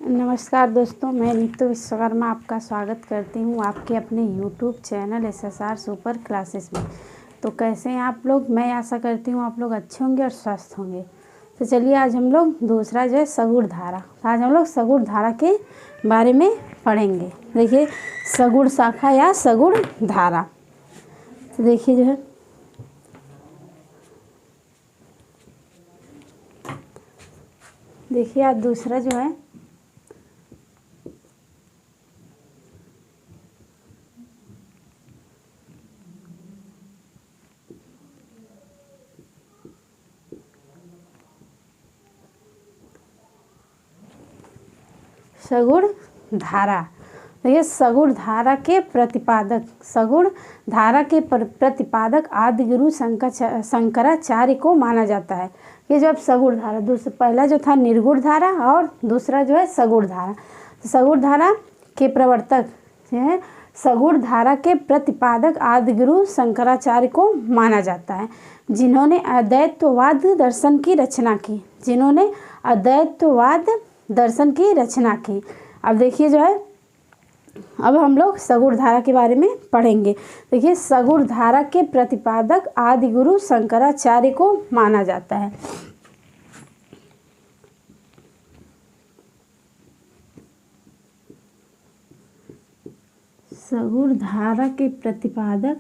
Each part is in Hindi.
नमस्कार दोस्तों, मैं नीतू विश्वकर्मा आपका स्वागत करती हूँ आपके अपने YouTube channel SSR super classes में। तो कैसे हैं आप लोग? मैं आशा करती हूँ आप लोग अच्छे होंगे और स्वस्थ होंगे। तो चलिए आज हम लोग दूसरा जो है सगुण धारा, आज हम लोग सगुण धारा के बारे में पढ़ेंगे। देखिए सगुण शाखा या सगुण धारा। तो देखिए जो है आज दूसरा जो है सगुण धारा। देखिए सगुण धारा के प्रतिपादक आदि गुरु शंकराचार्य को माना जाता है। ये जब सगुण धारा, दूसरा पहला जो था निर्गुण धारा और दूसरा जो है सगुण धारा। सगुण धारा के प्रवर्तक जो है सगुण धारा के प्रतिपादक आदि गुरु शंकराचार्य को माना जाता है, जिन्होंने अद्वैतवाद दर्शन की रचना की। अब देखिए जो है अब हम लोग सगुण धारा के बारे में पढ़ेंगे। देखिए सगुण धारा के प्रतिपादक आदि गुरु शंकराचार्य को माना जाता है। सगुण धारा के प्रतिपादक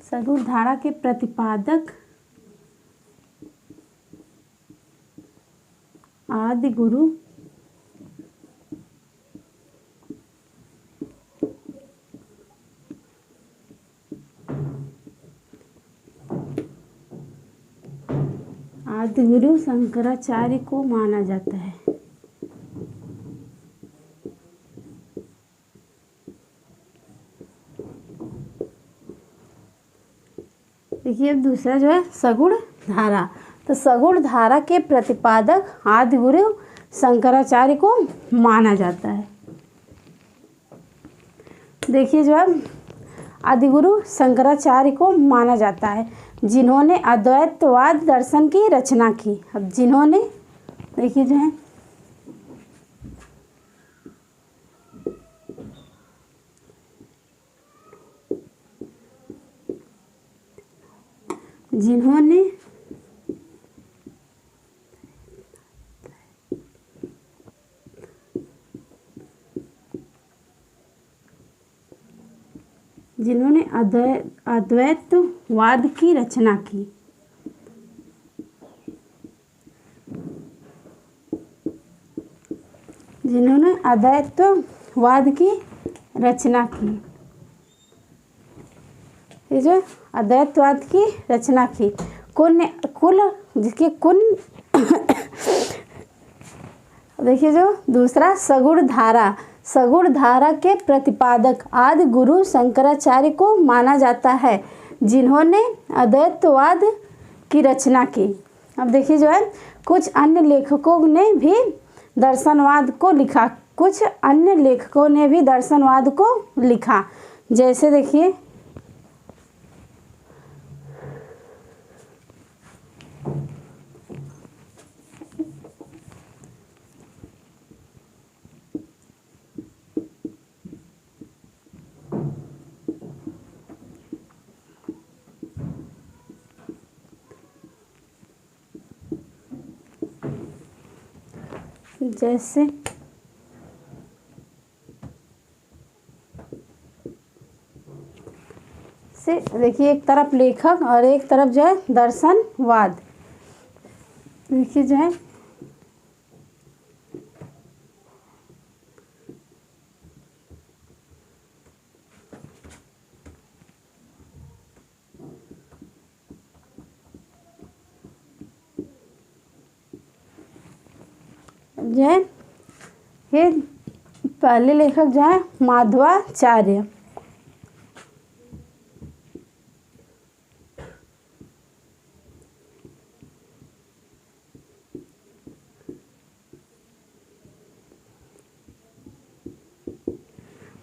सगुण धारा के प्रतिपादक आदि गुरु शंकराचार्य को माना जाता है। देखिए अब दूसरा जो है सगुण धारा। तो सगुण धारा के प्रतिपादक आदि गुरु शंकराचार्य को माना जाता है। देखिए जो है आदि गुरु शंकराचार्य को माना जाता है, जिन्होंने अद्वैतवाद दर्शन की रचना की। अब जिन्होंने देखिए जो है जिन्होंने अद्वैतवाद की रचना की। जिन्होंने अद्वैतवाद की रचना की, ये जो अद्वैतवाद की रचना की देखिए जो दूसरा सगुण धारा के प्रतिपादक आदि गुरु शंकराचार्य को माना जाता है, जिन्होंने अद्वैतवाद की रचना की। अब देखिए जो है कुछ अन्य लेखकों ने भी दर्शनवाद को लिखा। जैसे देखिए देखिए एक तरफ लेखक और एक तरफ जो है दर्शनवाद। देखिए जो है ये पहले लेखक जो है माधवाचार्य।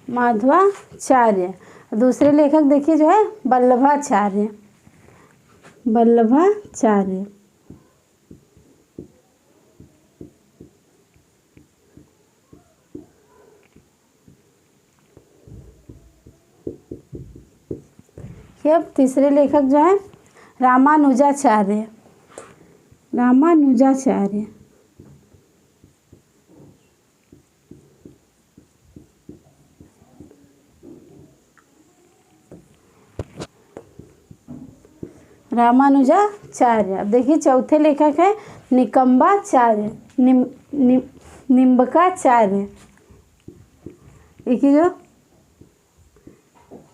माधवाचार्य दूसरे लेखक देखिए जो है वल्लभाचार्य। वल्लभाचार्य। अब तीसरे लेखक जो है रामानुजाचार्य। रामानुजाचार्य। रामानुजाचार्य। अब देखिए चौथे लेखक है निकम्बाचार्य। निम्बकाचार्य। देखिए जो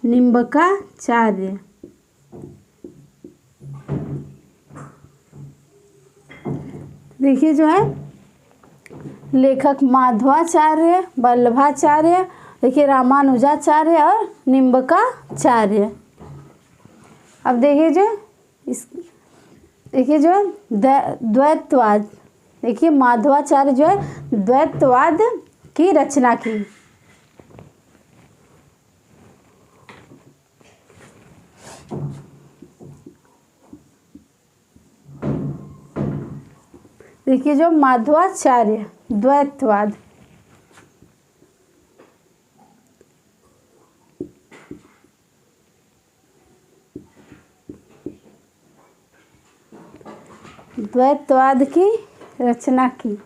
निम्बकाचार्य। देखिए जो है लेखक माधवाचार्य, वल्लभाचार्य, देखिए रामानुजाचार्य और निम्बकाचार्य। अब देखिए जो देखिए जो द्वैतवाद। देखिए माधवाचार्य जो है द्वैतवाद की रचना की। देखिए जो माधवाचार्य द्वैतवाद। द्वैतवाद की रचना की।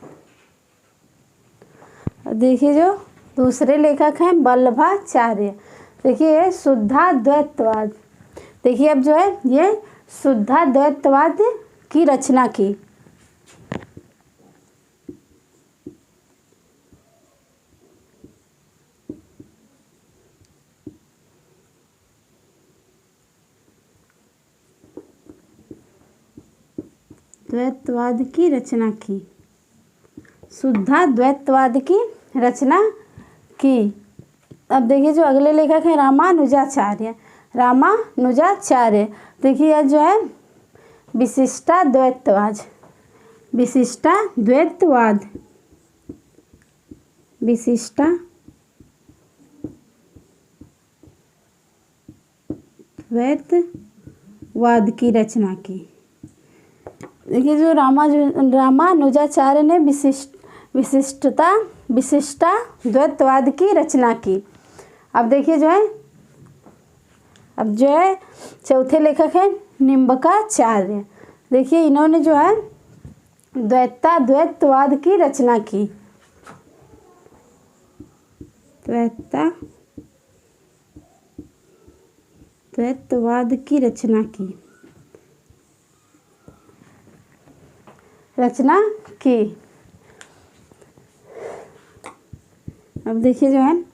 देखिए जो दूसरे लेखक हैं वल्लभाचार्य। देखिए ये शुद्धाद्वैतवाद। देखिए अब जो है ये शुद्धाद्वैतवाद की रचना की। द्वैतवाद की रचना की। शुद्धाद्वैतवाद की रचना की। अब देखिए जो अगले लेखक हैं रामानुजाचार्य। रामानुजाचार्य। देखिए यह जो है विशिष्टाद्वैतवाद। विशिष्टाद्वैतवाद। विशिष्टाद्वैतवाद की रचना की। देखिए जो रामानुजाचार्य ने विशिष्टाद्वैतवाद की रचना की। अब देखिए जो है चौथे लेखक हैं निम्बकाचार्य। देखिए इन्होंने जो है द्वैतवाद की रचना की। द्वैतवाद की रचना की। अब देखिए जो है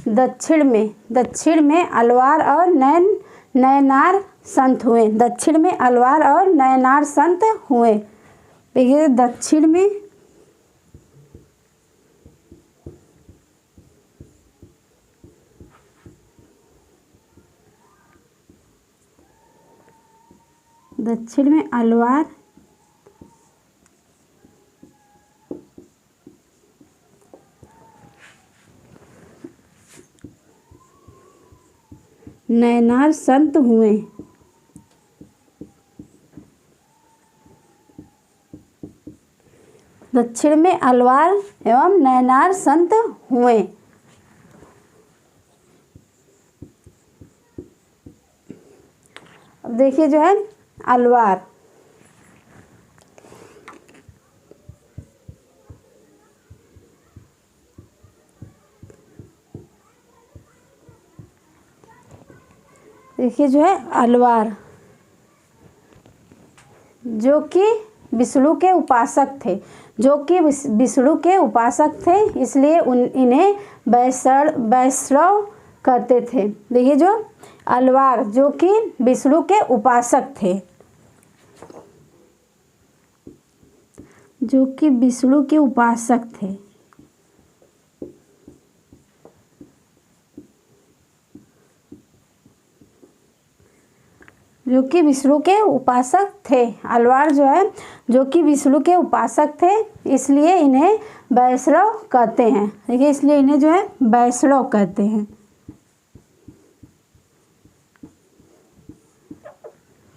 दक्षिण में अलवार और नयनार संत हुए। दक्षिण में अलवार और नयनार संत हुए। देखिए दक्षिण में अलवार नयनार संत हुए। दक्षिण में अलवार एवं नयनार संत हुए। अब देखिए जो है अलवार। देखिए जो है अलवार जो कि विष्णु के उपासक थे। इसलिए इन्हें वैष्णव कहते थे। देखिए जो अलवार जो कि विष्णु के उपासक थे। जो कि विष्णु के उपासक थे। जो कि विष्णु के उपासक थे। अलवार जो है जो कि विष्णु के उपासक थे, इसलिए इन्हें वैष्णव कहते हैं। देखिए इसलिए इन्हें जो है वैष्णव कहते हैं।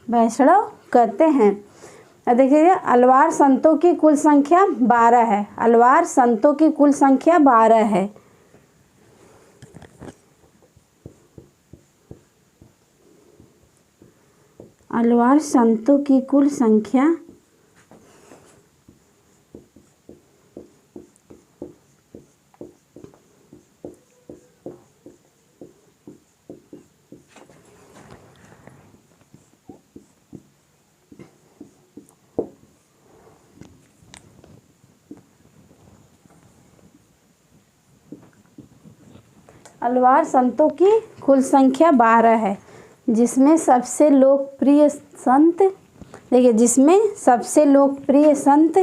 वैष्णव कहते हैं। अब देखिए अलवार संतों की कुल संख्या 12 है। अलवार संतों की कुल संख्या 12 है। अलवार संतों की कुल संख्या अलवार संतों की कुल संख्या 12 है, जिसमें सबसे लोकप्रिय संत देखिए जिसमें सबसे लोकप्रिय संत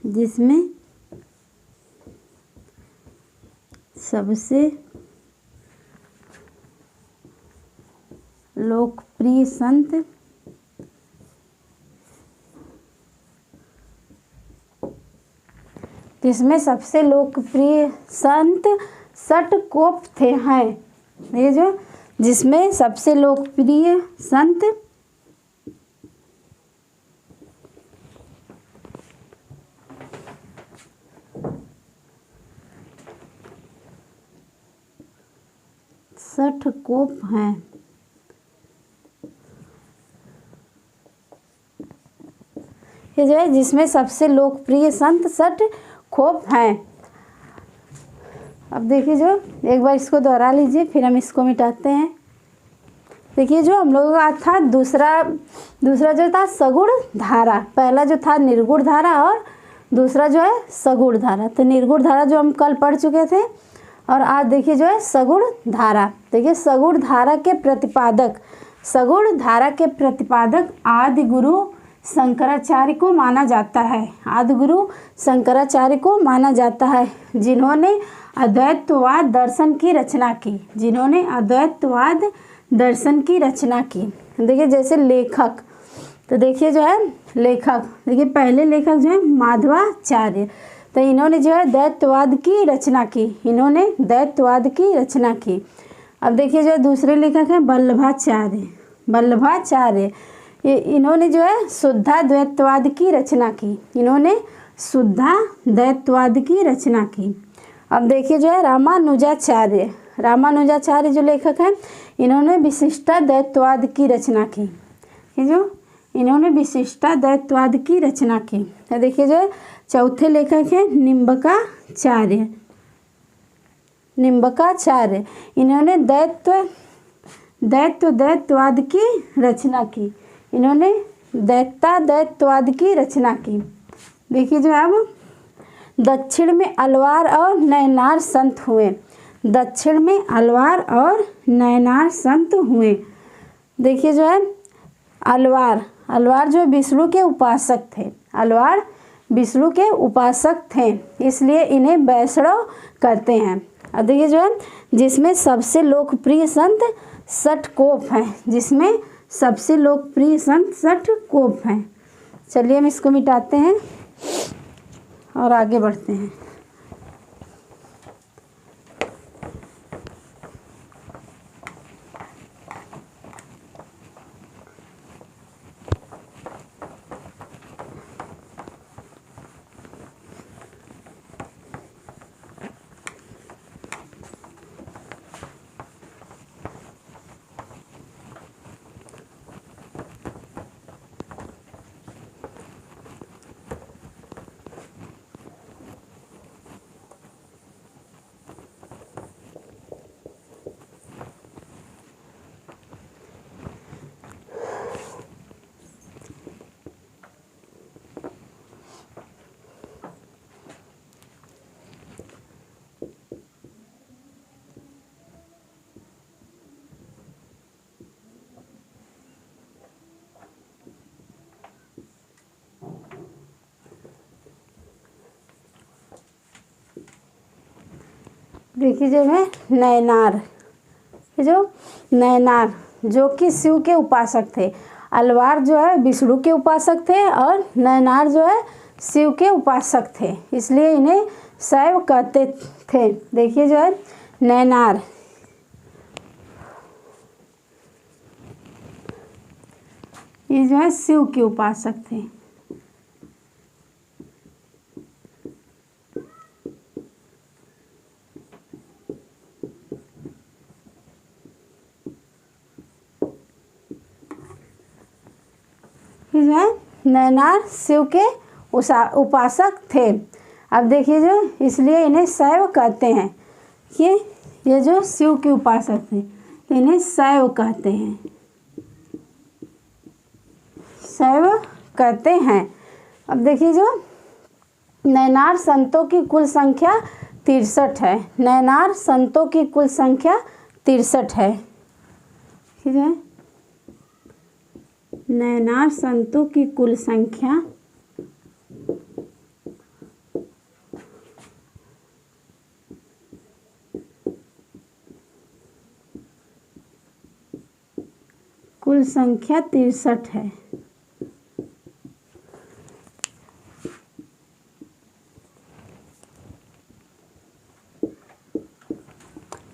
जिसमें सबसे लोकप्रिय संत जिसमें सबसे लोकप्रिय संत षटकोप थे हैं। ये जो जिसमें सबसे लोकप्रिय संत षटकोप हैं। ये जो है जिसमें सबसे लोकप्रिय संत षटकोप हैं। अब देखिए जो एक बार इसको दोहरा लीजिए, फिर हम इसको मिटाते हैं। देखिए जो हम लोगों का था दूसरा जो था सगुण धारा, पहला जो था निर्गुण धारा और दूसरा जो है सगुण धारा। तो निर्गुण धारा जो हम कल पढ़ चुके थे और आज देखिए जो है सगुण धारा। देखिए सगुण धारा के प्रतिपादक आदि गुरु शंकराचार्य को माना जाता है। आदि गुरु शंकराचार्य को माना जाता है, जिन्होंने अद्वैतवाद दर्शन की रचना की। जिन्होंने अद्वैतवाद दर्शन की रचना की। देखिए जैसे लेखक, तो देखिए जो है लेखक, देखिए पहले लेखक जो है माधवाचार्य, तो इन्होंने जो है द्वैतवाद की रचना की। इन्होंने द्वैतवाद की रचना की। अब देखिए जो दूसरे लेखक हैं वल्लभाचार्य, ये इन्होंने जो है शुद्धाद्वैतवाद की रचना की। इन्होंने शुद्धाद्वैतवाद की रचना की। अब देखिए जो है रामानुजाचार्य जो लेखक हैं, इन्होंने विशिष्टाद्वैतवाद की रचना की। ये जो इन्होंने विशिष्टाद्वैतवाद की रचना की। तो देखिए जो है चौथे लेखक हैं निम्बकाचार्य, इन्होंने द्वैतवाद की रचना की। इन्होंने द्वैतवाद की रचना की। देखिए जो अब दक्षिण में अलवार और नयनार संत हुए। दक्षिण में अलवार और नयनार संत हुए। देखिए जो है अलवार जो विष्णु के उपासक थे। अलवार विष्णु के उपासक थे, इसलिए इन्हें वैष्णव कहते हैं। अब देखिए जो है जिसमें सबसे लोकप्रिय संत षटकोप हैं। जिसमें सबसे लोकप्रिय संत षटकोप हैं। चलिए हम इसको मिटाते हैं और आगे बढ़ते हैं। देखिए जो है नयनार, जो कि शिव के उपासक थे। अलवार जो है विष्णु के उपासक थे और नयनार जो है शिव के उपासक थे, इसलिए इन्हें शैव कहते थे। देखिए जो है नयनार, ये जो है शिव के उपासक थे। ये जो है नैनार शिव के उपासक थे। अब देखिए जो इसलिए इन्हें शैव कहते हैं कि ये जो शिव के उपासक थे तो इन्हें शैव कहते हैं, शैव कहते हैं। अब देखिए जो नैनार संतों की कुल संख्या 63 है। नैनार संतों की कुल संख्या 63 है। ठीक है, नैनार संतों की कुल संख्या 63 है।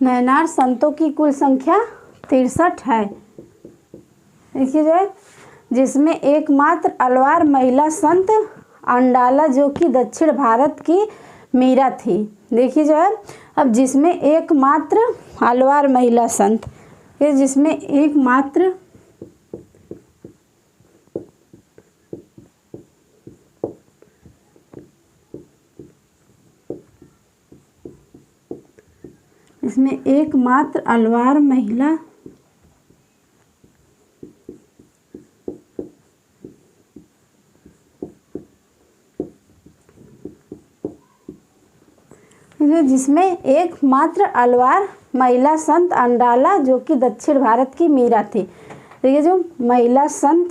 नैनार संतों की कुल संख्या 63 है। देखिए जो है जिसमें एकमात्र अलवार महिला संत अंडाला जो कि दक्षिण भारत की मीरा थी। देखिए जो है अब जिसमें एकमात्र अलवार महिला संत, ये जिसमें एकमात्र इसमें एकमात्र अलवार महिला जिसमें एकमात्र अलवार महिला संत अंडाला जो कि दक्षिण भारत की मीरा थी। देखिए जो महिला संत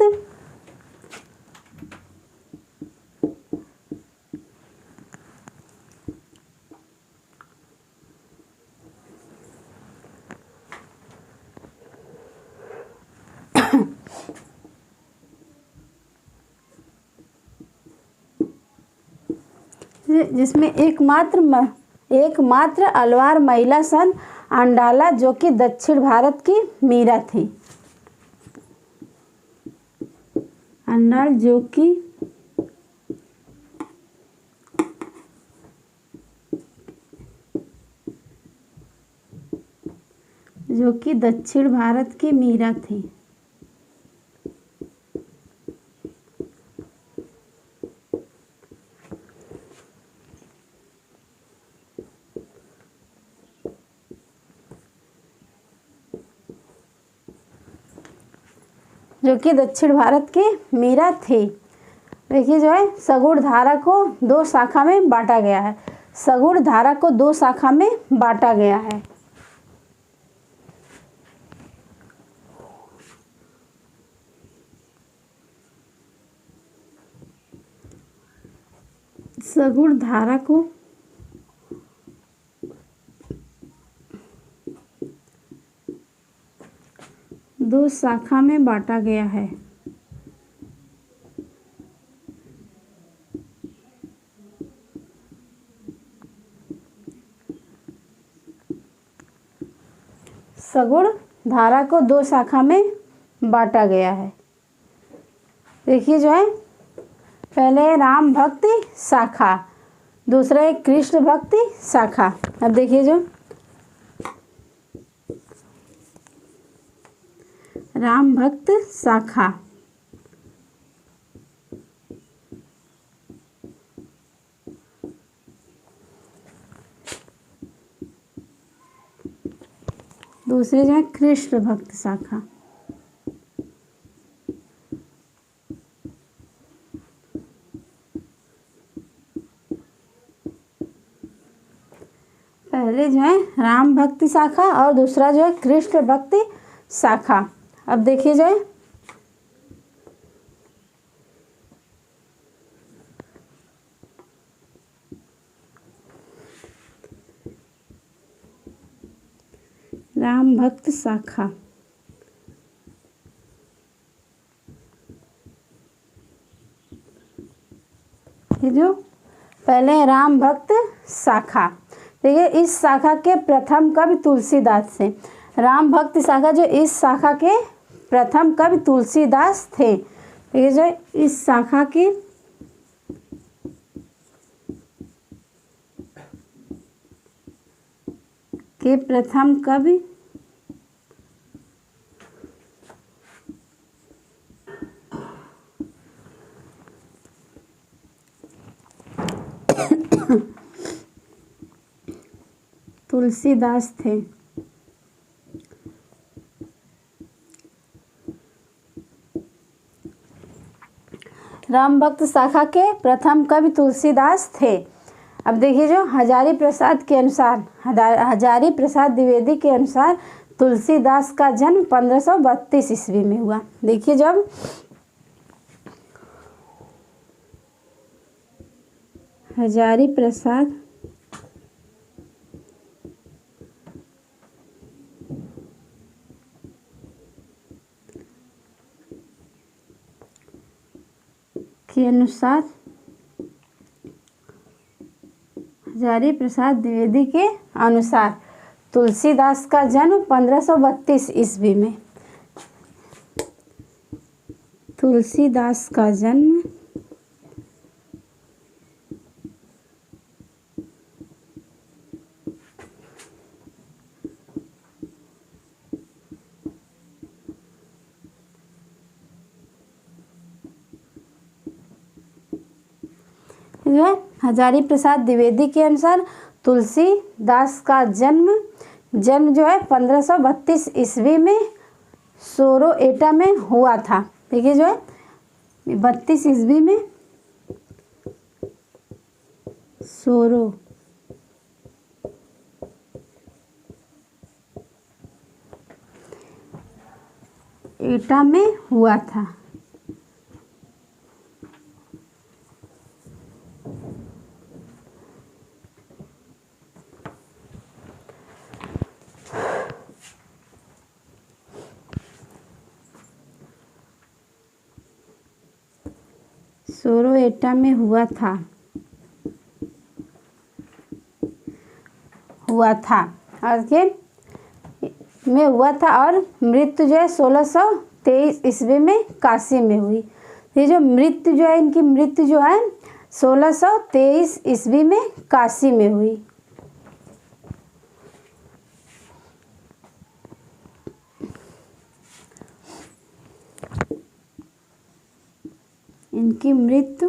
जिसमें एकमात्र अलवार महिला संत अंडाला जो कि दक्षिण भारत की मीरा थी। अंडाल जो कि दक्षिण भारत की मीरा थी। जो कि दक्षिण भारत की मीरा थी। देखिए जो है सगुण धारा को 2 शाखा में बांटा गया है। सगुण धारा को 2 शाखा में बांटा गया है। सगुण धारा को दो शाखा में बांटा गया है। सगुण धारा को 2 शाखा में बांटा गया है। देखिए जो है पहले है राम भक्ति शाखा, दूसरा है कृष्ण भक्ति शाखा। अब देखिए जो राम भक्त शाखा, दूसरे जो है कृष्ण भक्त शाखा। पहले जो है राम भक्ति शाखा और दूसरा जो है कृष्ण भक्ति शाखा। अब देखिए जो है राम भक्त शाखा, ये जो पहले है राम भक्त शाखा। देखिए इस शाखा के प्रथम कवि तुलसीदास थे। राम भक्त शाखा जो इस शाखा के प्रथम कवि तुलसीदास थे। देखिए जो इस शाखा के प्रथम कवि तुलसीदास थे। राम भक्त शाखा के प्रथम कवि तुलसीदास थे। अब देखिए जो हजारी प्रसाद के अनुसार, हजारी प्रसाद द्विवेदी के अनुसार तुलसीदास का जन्म 1532 ईस्वी में हुआ। देखिए जब हजारी प्रसाद के अनुसार, हजारी प्रसाद द्विवेदी के अनुसार तुलसीदास का जन्म 1532 ईस्वी में। तुलसीदास का जन्म 1532 हजारी प्रसाद द्विवेदी के अनुसार तुलसीदास का जन्म जो है 1532 ईस्वी में सोरो एटा में हुआ था। देखिए जो है 32 ईस्वी में सोरो एटा में हुआ था। सोरो एटा में हुआ था और मृत्यु जो है 1623 ईस्वी में काशी में हुई। ये जो मृत्यु जो है, इनकी मृत्यु जो है 1623 ईस्वी में काशी में हुई। इनकी मृत्यु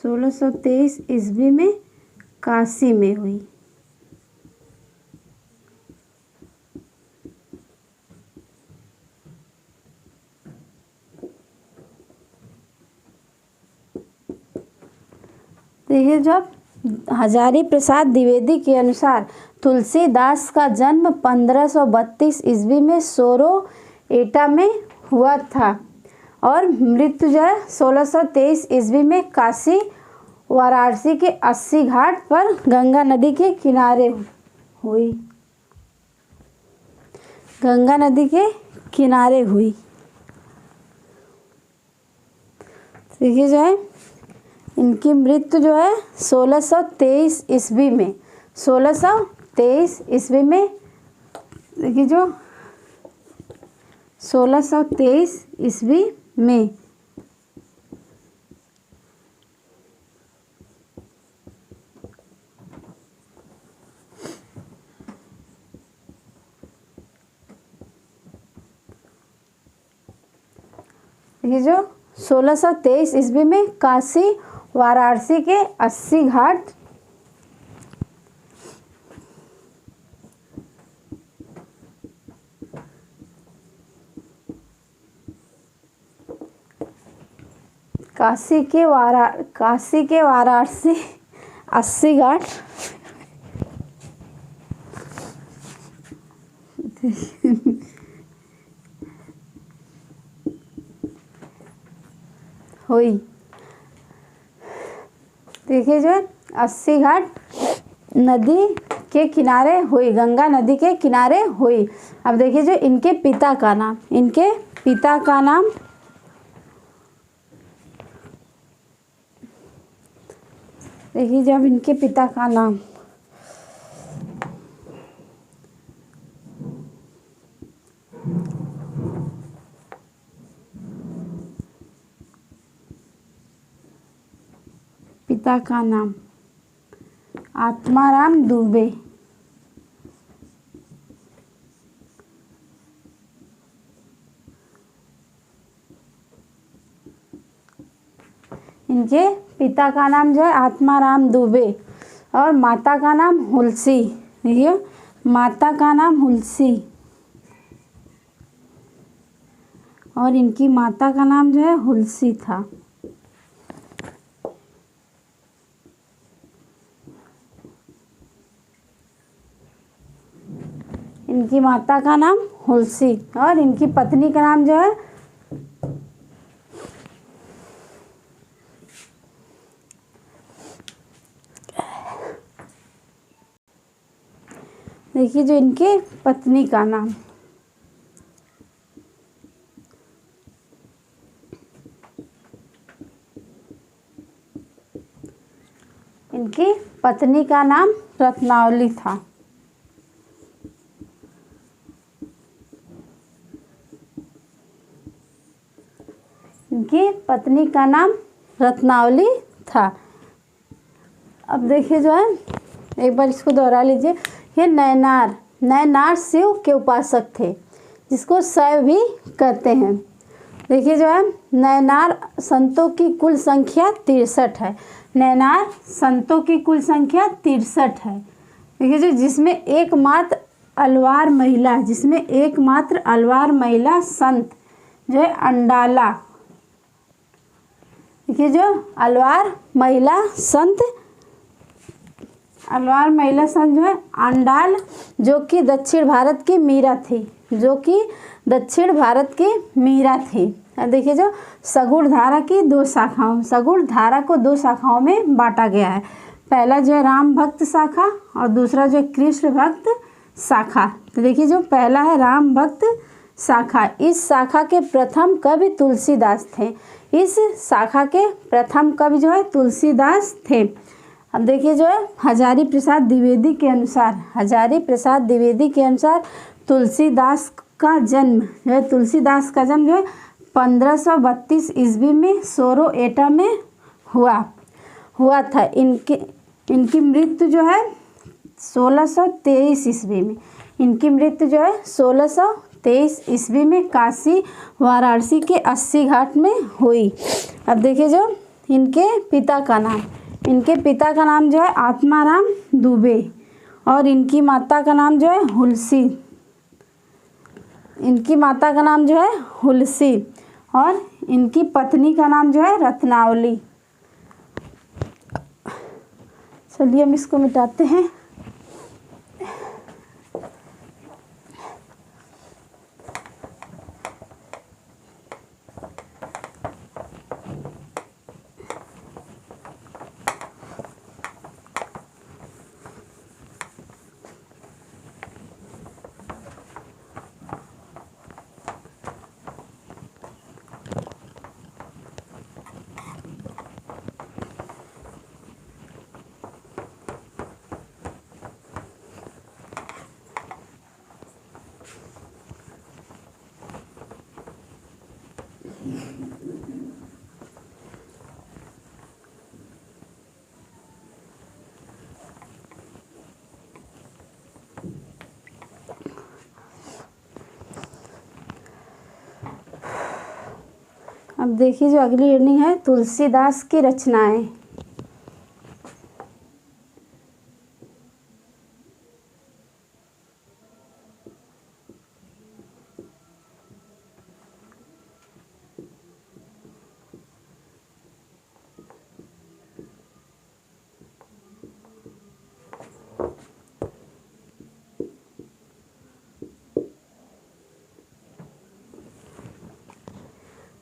1623 ईस्वी में काशी में हुई। देखिए जब हजारी प्रसाद द्विवेदी के अनुसार तुलसीदास का जन्म 1532 ईस्वी में सोरो एटा में हुआ था और मृत्यु जो है 1623 ईस्वी में काशी वाराणसी के 80 घाट पर गंगा नदी के किनारे हुई। गंगा नदी के किनारे हुई। देखिए जो है इनकी मृत्यु जो है 1623 ईस्वी में, 1623 ईस्वी में। देखिए जो 1623 ईस्वी में देखिए जो 1623 ईस्वी में काशी वाराणसी के 80 घाट काशी के वाराणसी 80 घाट हुई। देखिए जो 80 घाट नदी के किनारे हुई, गंगा नदी के किनारे हुई। अब देखिए जो इनके पिता का नाम, इनके पिता का नाम देखिए जब इनके पिता का नाम, पिता का नाम आत्माराम दुबे। इनके पिता का नाम जो है आत्माराम दुबे और माता का नाम हुलसी। देखिए माता का नाम हुलसी और इनकी माता का नाम जो है हुलसी था। इनकी माता का नाम हुलसी और इनकी पत्नी का नाम जो है देखिए जो इनके पत्नी का नाम, इनकी पत्नी का नाम रत्नावली था। इनकी पत्नी का नाम रत्नावली था। अब देखिए जो है एक बार इसको दोहरा लीजिए। ये नैनार शिव के उपासक थे, जिसको शैव भी कहते हैं। देखिए जो है नैनार संतों की कुल संख्या 63 है। नैनार संतों की कुल संख्या 63 है। देखिए जो जिसमें एकमात्र अलवार महिला संत जो है अंडाला। देखिए जो अलवार महिला संत जो है अंडाल, जो कि दक्षिण भारत की मीरा थी। अब देखिए जो सगुण धारा की 2 शाखाओं, सगुण धारा को 2 शाखाओं में बांटा गया है। पहला जो है राम भक्त शाखा और दूसरा जो है कृष्ण भक्त शाखा। तो देखिए जो पहला है राम भक्त शाखा। इस शाखा के प्रथम कवि तुलसीदास थे। इस शाखा के प्रथम कवि जो है तुलसीदास थे। अब देखिए जो है हजारी प्रसाद द्विवेदी के अनुसार तुलसीदास का जन्म जो है 1532 ईस्वी में सोरोएटा में हुआ था। इनकी मृत्यु जो है 1623 ईस्वी में। इनकी मृत्यु जो है 1623 ईस्वी में काशी वाराणसी के 80 घाट में हुई। अब देखिए जो इनके पिता का नाम जो है आत्माराम दुबे और इनकी माता का नाम जो है हुलसी और इनकी पत्नी का नाम जो है रत्नावली। चलिए हम इसको मिटाते हैं। अब देखिए जो अगली रीडिंग है तुलसीदास की रचनाएं।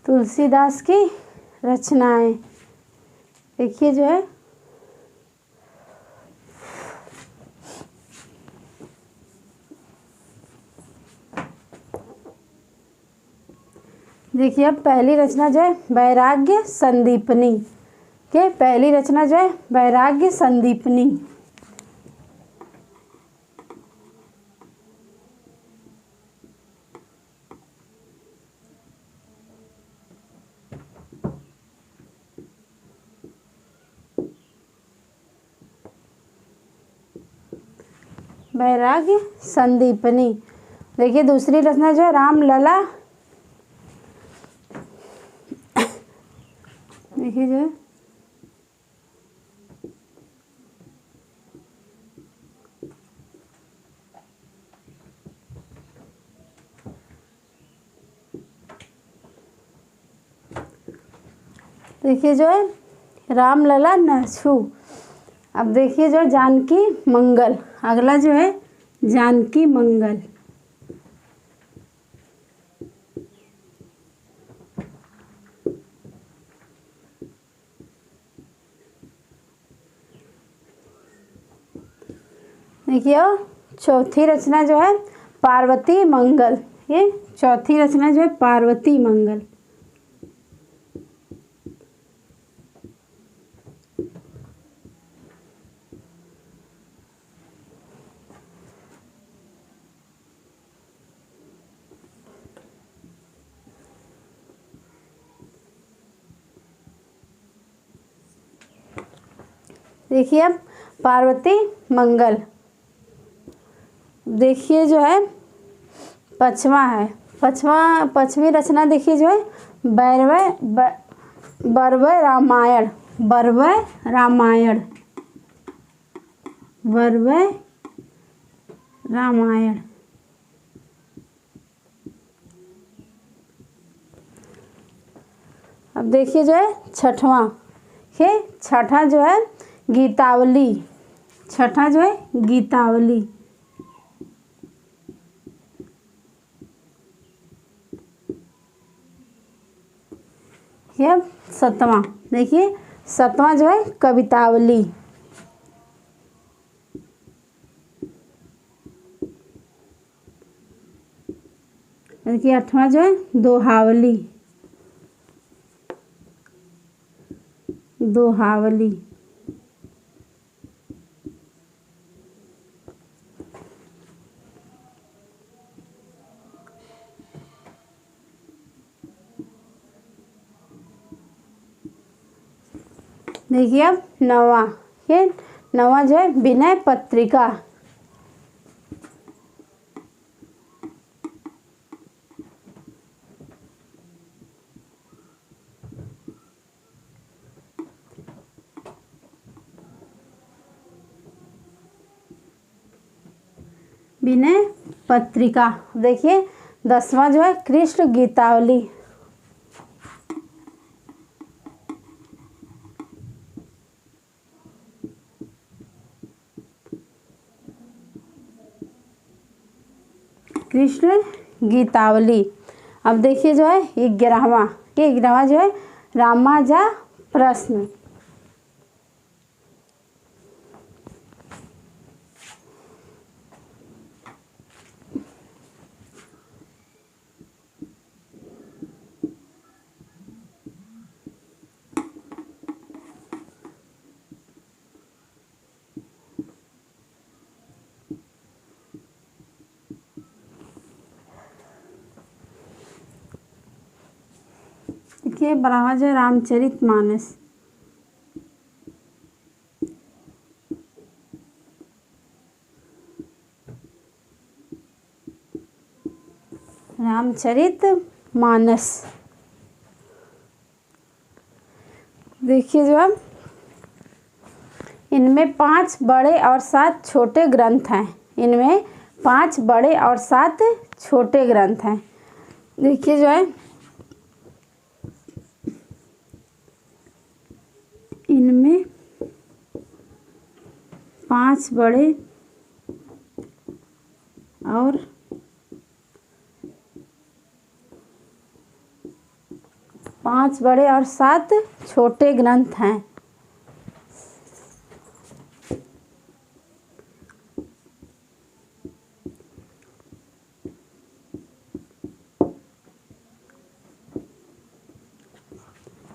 तुलसीदास की रचनाएं देखिए जो है देखिए अब पहली रचना जो है वैराग्य संदीपनी। के पहली रचना जो है वैराग्य संदीपनी। वैराग्य संदीपनी। देखिए दूसरी रचना जो है रामलला। देखिए जो है जो है रामलला नछू। अब देखिए जो जानकी मंगल। अगला जो है जानकी मंगल। देखिए चौथी रचना जो है पार्वती मंगल। ये चौथी रचना जो है पार्वती मंगल। देखिए अब पार्वती मंगल। देखिए जो है पचवा है पचवी रचना। देखिए जो है बरवय रामायण। बरवय रामायण। बरवय रामायण। अब देखिए जो है छठा जो है गीतावली। छठा जो है गीतावली। ये सतवां। देखिए सतवां जो है कवितावली। देखिए आठवां जो है दोहावली। दोहावली। देखिए अब नवा। ये नवा जो है विनय पत्रिका। विनय पत्रिका। देखिए 10वां जो है कृष्ण गीतावली। कृष्ण गीतावली। अब देखिए जो है 11वां। ये 11वां जो है रामाजा प्रश्न। देखिए 12वां जो है रामचरित मानस। रामचरित मानस। देखिए जो है इनमें 5 बड़े और 7 छोटे ग्रंथ हैं। इनमें 5 बड़े और 7 छोटे ग्रंथ हैं। देखिए जो है इनमें 5 बड़े और 7 छोटे ग्रंथ हैं।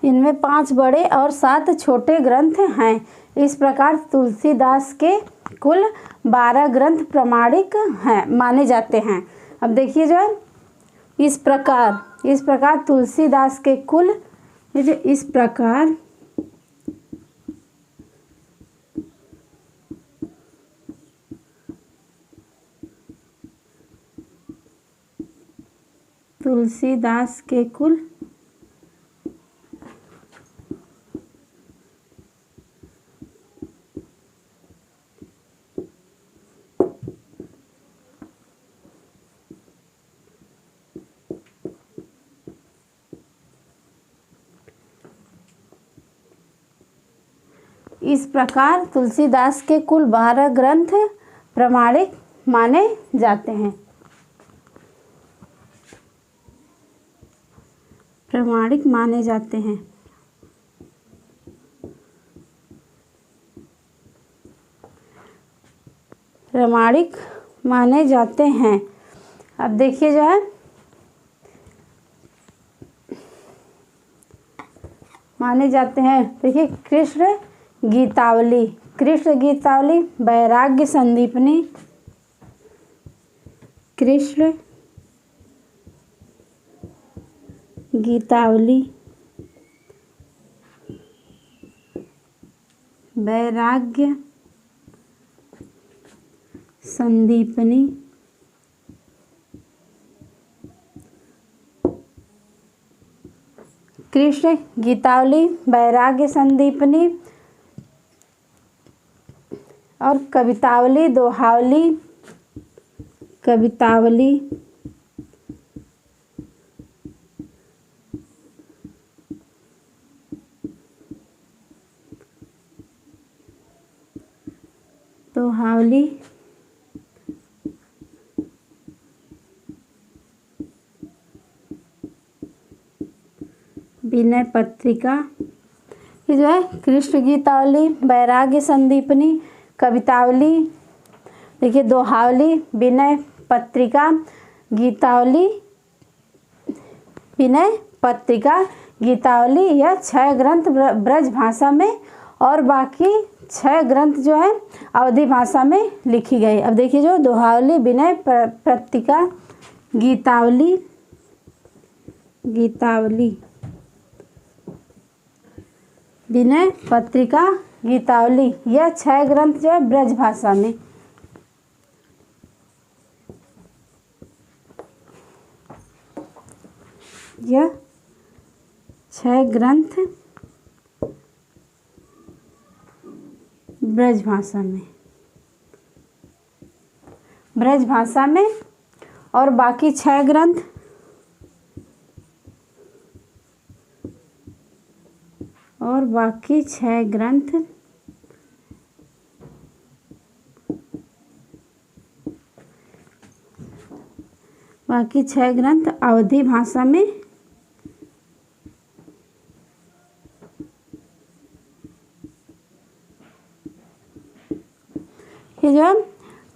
इनमें 5 बड़े और 7 छोटे ग्रंथ हैं। इस प्रकार तुलसीदास के कुल 12 ग्रंथ प्रामाणिक हैं माने जाते हैं। अब देखिए जो है इस प्रकार तुलसीदास के कुल इस प्रकार तुलसीदास के कुल इस प्रकार तुलसीदास के कुल 12 ग्रंथ प्रामाणिक माने जाते हैं। प्रामाणिक माने जाते हैं। प्रामाणिक माने जाते हैं। अब देखिए जो है माने जाते हैं। देखिए कृष्ण गीतावली वैराग्य संदीपनी, कृष्ण गीतावली वैराग्य संदीपनी, कृष्ण गीतावली वैराग्य संदीपनी और कवितावली दोहावली विनय पत्रिका। ये जो है कृष्ण गीतावली वैराग्य संदीपनी कवितावली, देखिए दोहावली विनय पत्रिका गीतावली विनय पत्रिका गीतावली, यह 6 ग्रंथ ब्रज भाषा में और बाकी 6 ग्रंथ जो है अवधी भाषा में लिखी गई। अब देखिए जो दोहावली विनय पत्रिका गीतावली विनय पत्रिका गीतावली, यह 6 ग्रंथ जो है ब्रज भाषा में यह 6 ग्रंथ ब्रज भाषा में और बाकी 6 ग्रंथ अवधी भाषा में ये जो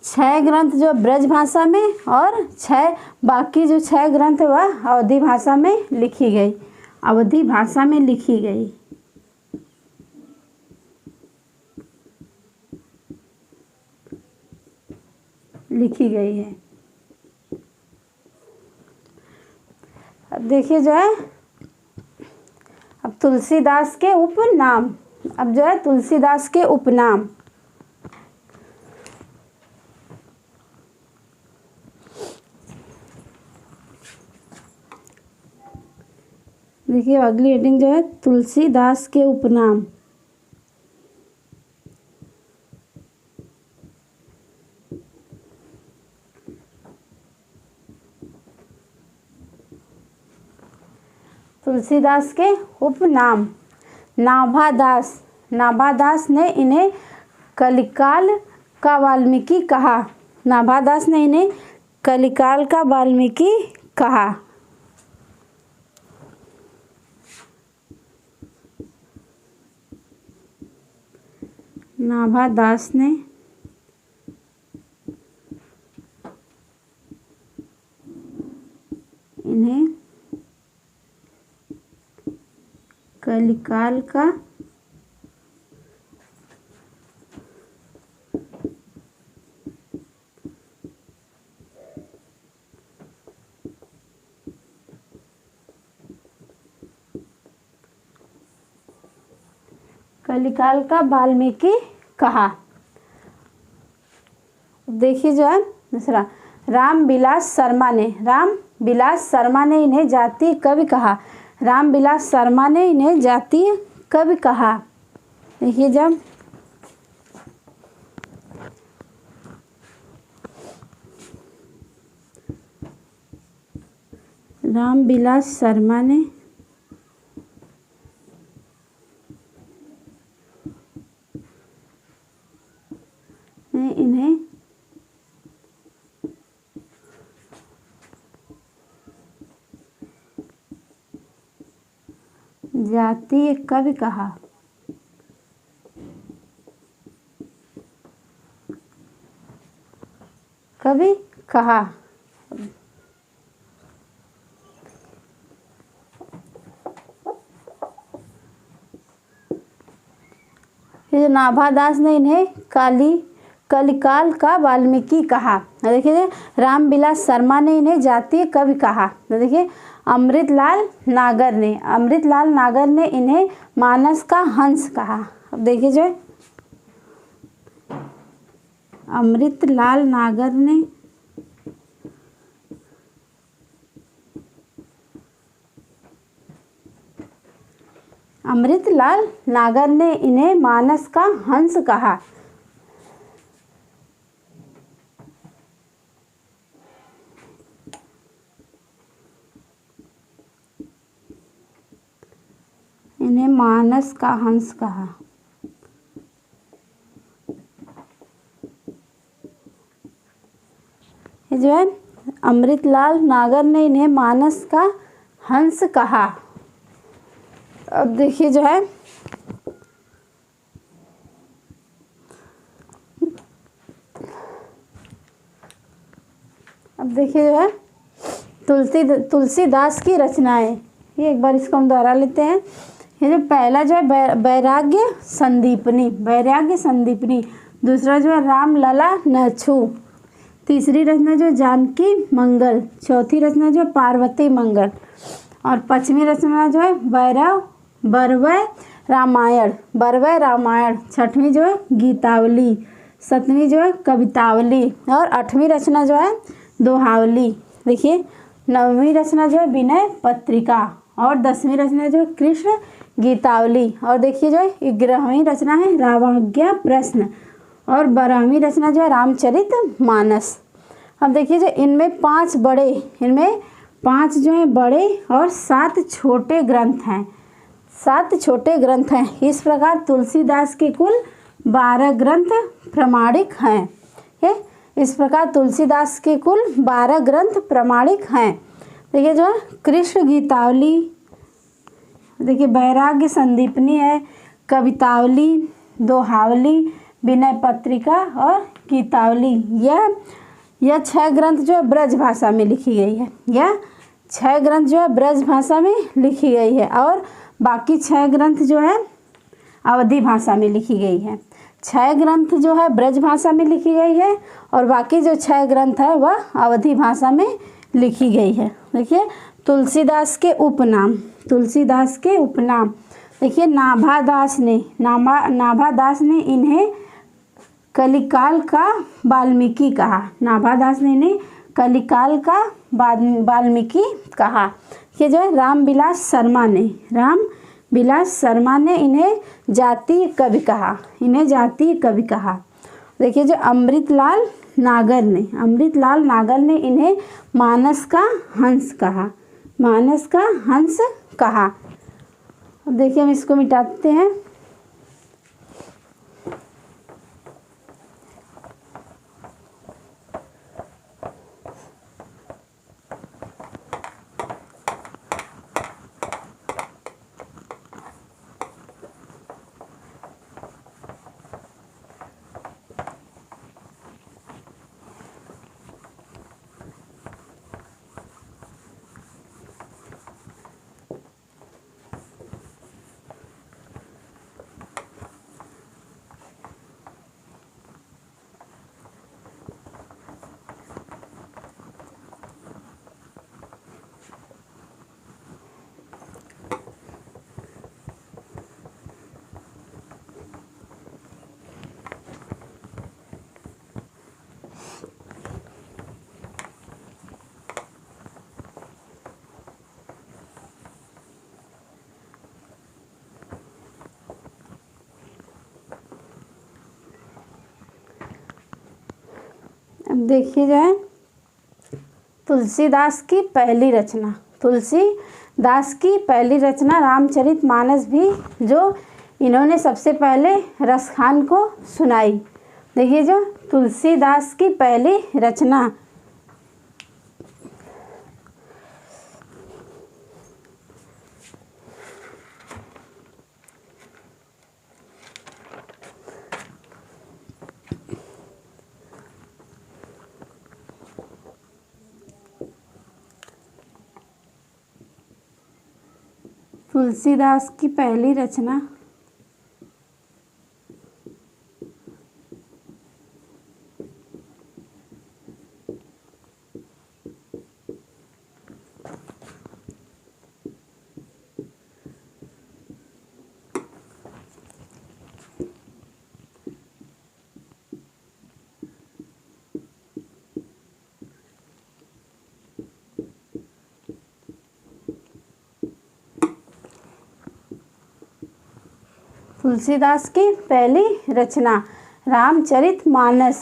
6 ग्रंथ जो ब्रज भाषा में और बाकी जो 6 ग्रंथ वह अवधी भाषा में लिखी गई। है। अब देखिए जो है अब तुलसीदास के उपनाम। अब जो है तुलसीदास के उपनाम, देखिए अगली हेडिंग जो है तुलसीदास के उपनाम। तुलसीदास के उपनाम। नाभादास ने इन्हें कलिकाल का वाल्मीकि कहा। नाभादास ने इन्हें कलिकाल का वाल्मीकि कहा। नाभादास ने इन्हें कलिकाल का कलिकाल का वाल्मीकि कहा। देखिए जो है दूसरा, रामविलास शर्मा ने इन्हें जातीय कवि कहा। रामविलास शर्मा ने इन्हें जातीय कवि कहा। देखिए जब रामविलास शर्मा ने इन्हें जातीय कवि कहा। कवि कहा। फिर नाभादास ने इन्हें कलिकाल का वाल्मीकि कहा। देखिए रामविलास शर्मा ने इन्हें जातीय कवि कहा। देखिए अमृतलाल नागर ने इन्हें मानस का हंस कहा। अब देखिए जो अमृतलाल नागर ने इन्हें मानस का हंस कहा। इन्हें मानस का हंस कहा। ये जो है अमृतलाल नागर ने इन्हें मानस का हंस कहा। अब देखिए जो है जो है तुलसीदास की रचनाएं। ये एक बार इसको हम दोहरा लेते हैं। ये जो पहला जो है वैराग्य संदीपनी, दूसरा जो है रामलला नछू, तीसरी रचना जो है जानकी मंगल, चौथी रचना जो है पार्वती मंगल, और पांचवी रचना जो है बरवय रामायण, छठवीं जो है गीतावली, सातवीं जो है कवितावली, और आठवीं रचना जो है दोहावली। देखिए नौवीं रचना जो है विनय पत्रिका, और 10वीं रचना जो है कृष्ण गीतावली, और देखिए जो है 11वीं रचना है रामाज्ञा प्रश्न, और 12वीं रचना जो है रामचरित मानस। अब देखिए जो इनमें 5 जो है बड़े और 7 छोटे ग्रंथ हैं। इस प्रकार तुलसीदास के कुल 12 ग्रंथ प्रमाणिक हैं। इस प्रकार तुलसीदास के कुल 12 ग्रंथ प्रमाणिक हैं। देखिए जो है कृष्ण गीतावली, देखिए वैराग्य संदीपनी है, कवितावली, दोहावली, विनय पत्रिका और गीतावली। यह 6 ग्रंथ जो है ब्रज भाषा में लिखी गई है। यह 6 ग्रंथ जो है ब्रज भाषा में लिखी गई है, और बाकी 6 ग्रंथ जो है अवधी भाषा में लिखी गई है। 6 ग्रंथ जो है ब्रज भाषा में लिखी गई है, और बाकी जो 6 ग्रंथ है वह अवधी भाषा में लिखी गई है। देखिए तुलसीदास के उपनाम, देखिए नाभादास ने इन्हें कलिकाल का वाल्मीकि कहा। नाभादास ने इन्हें कलिकाल का वाल्मीकि कहा। ये जो है रामविलास शर्मा ने इन्हें जातीय कवि कहा। देखिए जो अमृतलाल नागर ने इन्हें मानस का हंस कहा। अब देखिए हम इसको मिटाते हैं। अब देखिए जो है तुलसीदास की पहली रचना, तुलसीदास की पहली रचना रामचरितमानस भी, जो इन्होंने सबसे पहले रसखान को सुनाई। देखिए जो तुलसीदास की पहली रचना, तुलसीदास की पहली रचना तुलसीदास की पहली रचना रामचरितमानस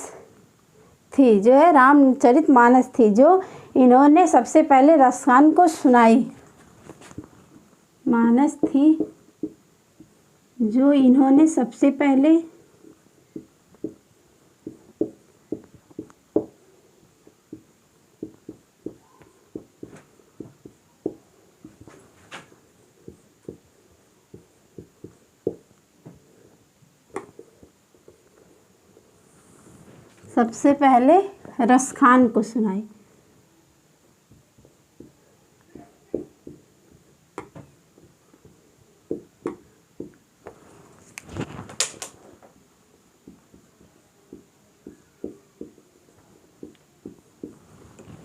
थी, जो है रामचरितमानस थी, जो इन्होंने सबसे पहले रसखान को सुनाई। मानस थी जो इन्होंने सबसे पहले रसखान को सुनाई।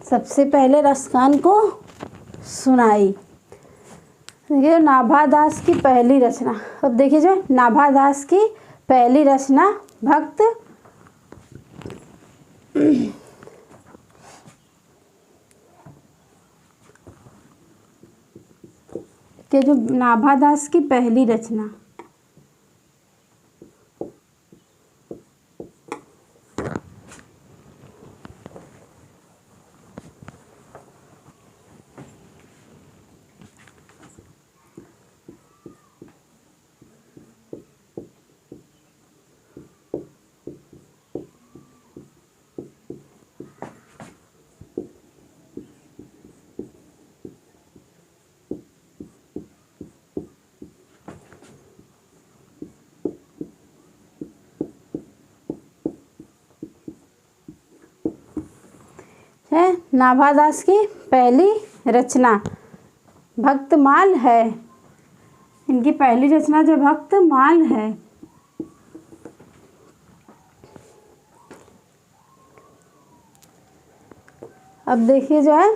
सबसे पहले रसखान को सुनाई। देखिए नाभादास की पहली रचना, अब देखिए जो नाभादास की पहली रचना भक्त के जो नाभादास की पहली रचना है, नाभादास की पहली रचना भक्तमाल है। इनकी पहली रचना जो भक्तमाल है। अब देखिए जो है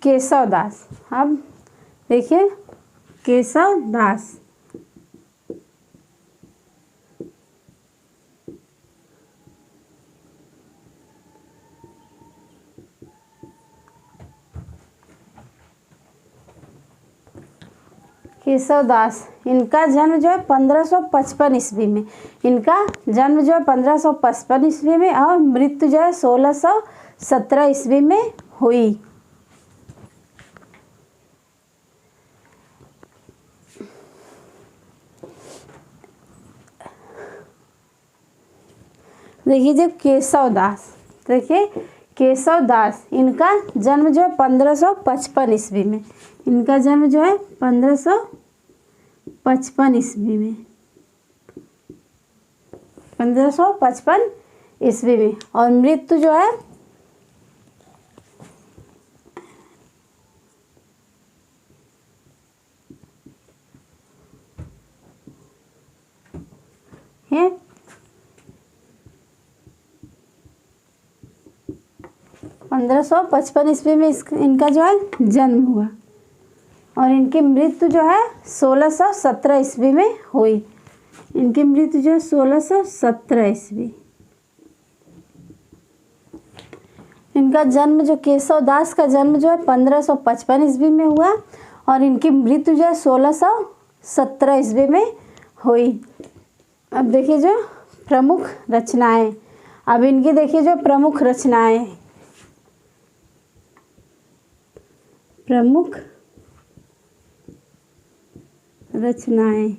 केशवदास, अब देखिए केशवदास, केशवदास इनका जन्म जो है 1555 ईस्वी में, इनका जन्म जो है 1555 ईस्वी में और मृत्यु जो है 1617 ईस्वी में हुई। देखिए जो केशवदास, देखिए केशवदास इनका जन्म जो है 1555 ईस्वी में, इनका जन्म जो है 1555 ईस्वी में, 1555 ईस्वी में और मृत्यु जो है है 1555 ईस्वी में इनका जो है जन्म हुआ और इनकी मृत्यु जो है 1617 ईस्वी में हुई। इनकी मृत्यु जो है 1617 ईस्वी। इनका जन्म जो केशवदास का जन्म जो है 1555 ईस्वी में हुआ और इनकी मृत्यु जो है 1617 ईस्वी में हुई। अब देखिए जो प्रमुख रचनाएं, अब इनकी देखिए जो प्रमुख रचनाएं, प्रमुख रचनाएं,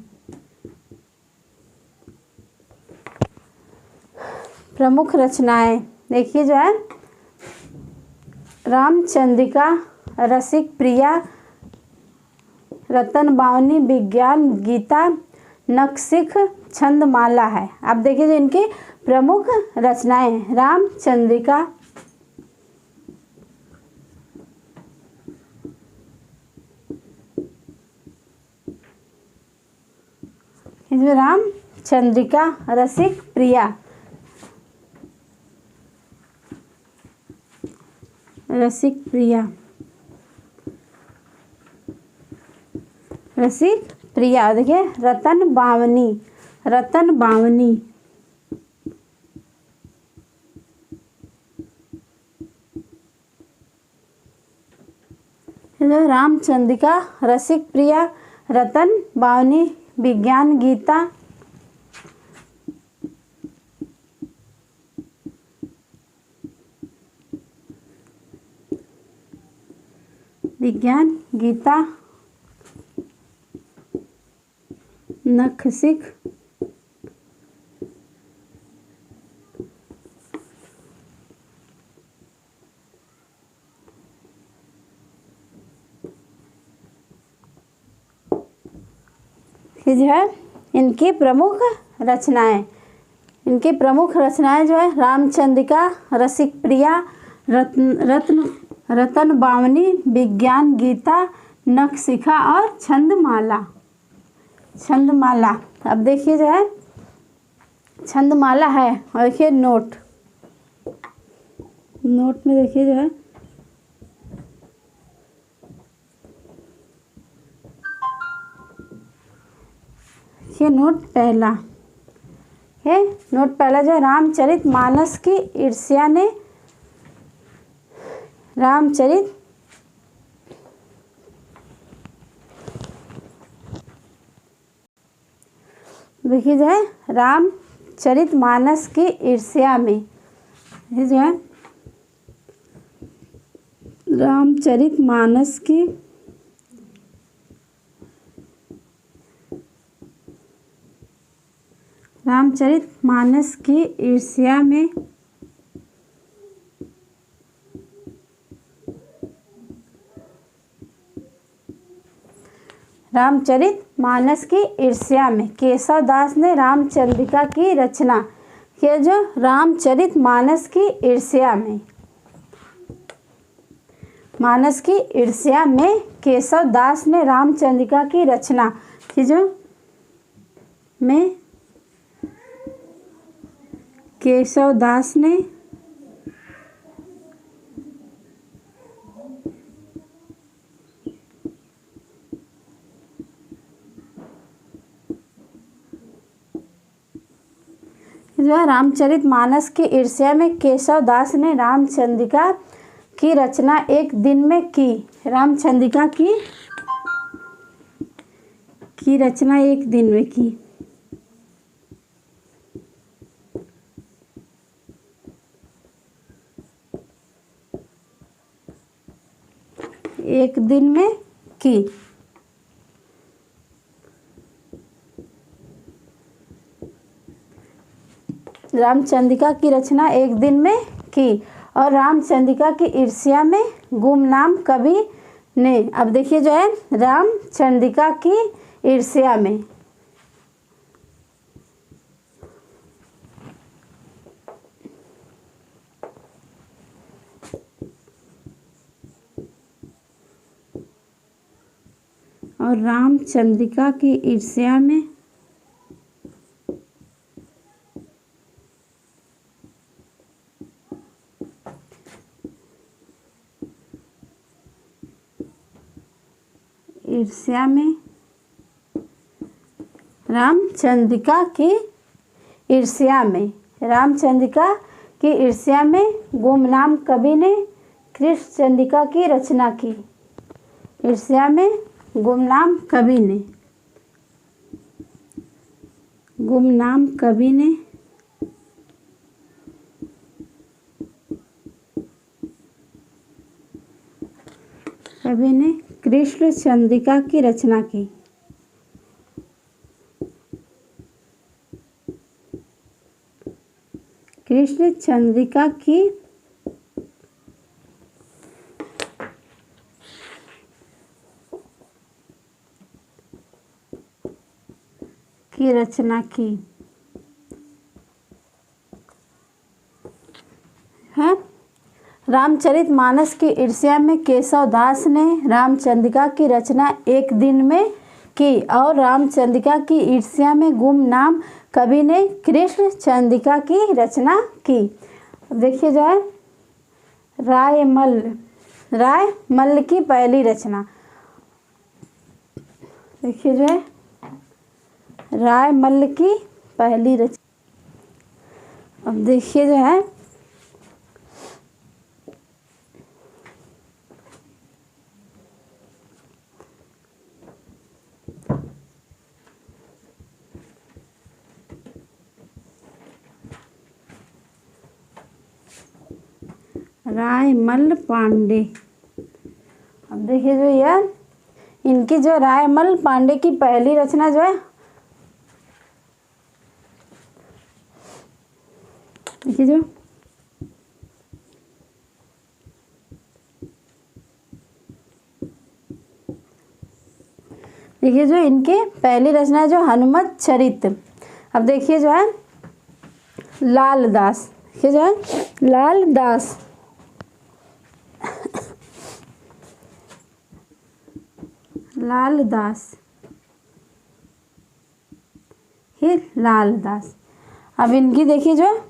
प्रमुख रचनाएं देखिए जो है रामचंद्रिका, रसिक प्रिया, रतन बावनी, विज्ञान गीता, नखशिख, छंदमाला है। अब देखिए जो इनकी प्रमुख रचनाएं हैं, रामचंद्रिका, रामचंद्रिका, रसिक प्रिया, रसिक प्रिया, रसिक प्रिया। देखिए रतन बावनी, रतन बावनी, रामचंद्रिका, रसिक प्रिया, रतन बावनी, विज्ञान गीता, विज्ञान गीता, नखशिख, ये जो है इनकी प्रमुख रचनाएं। इनकी प्रमुख रचनाएं जो है रामचंद्रिका, रसिक प्रिया, रतन बावनी, विज्ञान गीता, नखशिखा और छंदमाला। छंदमाला, अब देखिए जो है छंदमाला है और देखिए नोट, नोट में देखिए जो है ये नोट पहला है, नोट पहला जो है रामचरितमानस की ईर्ष्या ने, रामचरित देखिए जो है रामचरितमानस की ईर्ष्या में, ये जो है रामचरितमानस की ईर्ष्या में रामचरितमानस की ईर्ष्या में केशव दास ने रामचंद्रिका की रचना किया। जो रामचरितमानस की ईर्ष्या में, मानस की ईर्ष्या में केशव दास ने रामचंद्रिका की रचना की। जो में केशव दास ने जो है रामचरितमानस की ईर्ष्या में केशव दास ने रामचंद्रिका की रचना एक दिन में की। रामचंद्रिका की रचना एक दिन में की। एक दिन में की। रामचंद्रिका की रचना एक दिन में की और रामचंद्रिका की ईर्ष्या में गुमनाम कवि ने। अब देखिए जो है रामचंद्रिका की ईर्ष्या में, और रामचंद्रिका की ईर्ष्या में रामचंद्रिका की ईर्ष्या में गुमनाम कवि ने कृष्णचंद्रिका की रचना की। ईर्ष्या में गुमनाम कवि ने कवि ने कृष्ण चंद्रिका की रचना की? कृष्ण चंद्रिका की रचना की है? रामचरितमानस की ईर्ष्या में केशव दास ने रामचंद्रिका की रचना एक दिन में की और रामचंद्रिका की ईर्ष्या में गुमनाम कवि ने कृष्ण चंद्रिका की रचना की। अब देखिए जो है रायमल की पहली रचना, देखिए जो है रायमल की पहली रचना। अब देखिए जो है रायमल पांडे। अब देखिए जो यार इनकी जो रायमल पांडे की पहली रचना जो है, देखिए जो इनके पहली रचना है जो हनुमत चरित। अब देखिए जो है लाल दास, देखिए जो है लाल दास लाल दास। अब इनकी देखिए जो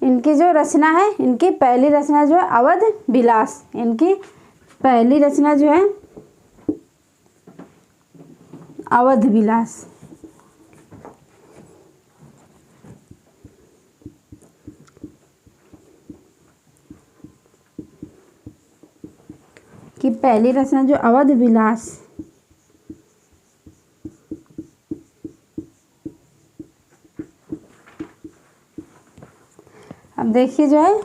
इनकी जो रचना है, इनकी पहली रचना जो है अवध विलास। इनकी पहली रचना जो है अवध विलास। की पहली रचना जो अवध विलास। अब देखिए जो है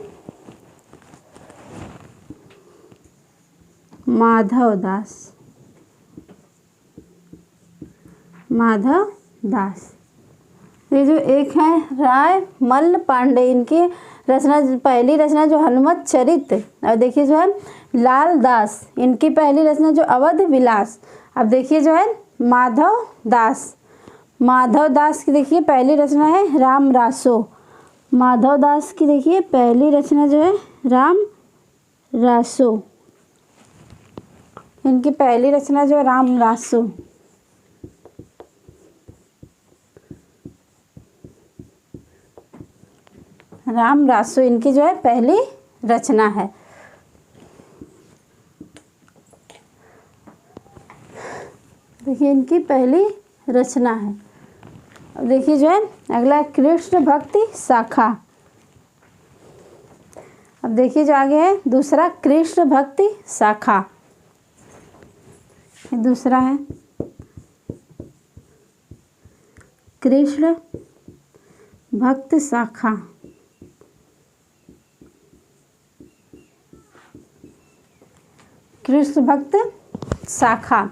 माधव दास। ये जो एक है रायमल पांडे, इनकी रचना पहली रचना जो हनुमत चरित। और देखिए जो है लाल दास, इनकी पहली रचना जो अवध विलास। अब देखिए जो है माधव दास की देखिए पहली रचना है राम रासो। माधव दास की देखिए पहली रचना जो है राम रासो। इनकी पहली रचना जो है राम रासो। राम रासो इनकी जो है पहली रचना है। देखिए इनकी पहली रचना है। अब देखिए जो है अगला कृष्ण भक्ति शाखा। अब देखिए जो आगे है दूसरा कृष्ण भक्ति शाखा, दूसरा है कृष्ण भक्त शाखा। कृष्ण भक्त शाखा।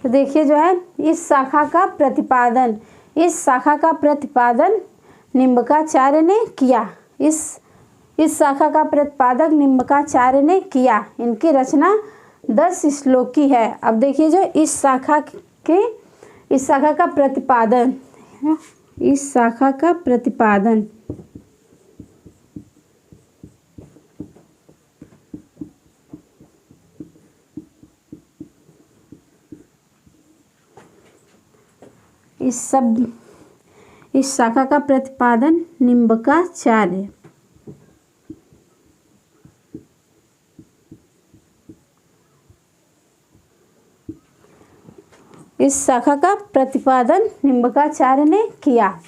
तो देखिए जो है इस शाखा का प्रतिपादन निम्बकाचार्य ने किया। इस शाखा का प्रतिपादक निम्बकाचार्य ने किया। इनकी रचना 10 श्लोकी है। अब देखिए जो इस शाखा का प्रतिपादन इस शाखा का प्रतिपादन निम्बकाचार्य। इस शाखा का प्रतिपादन निम्बकाचार्य ने किया।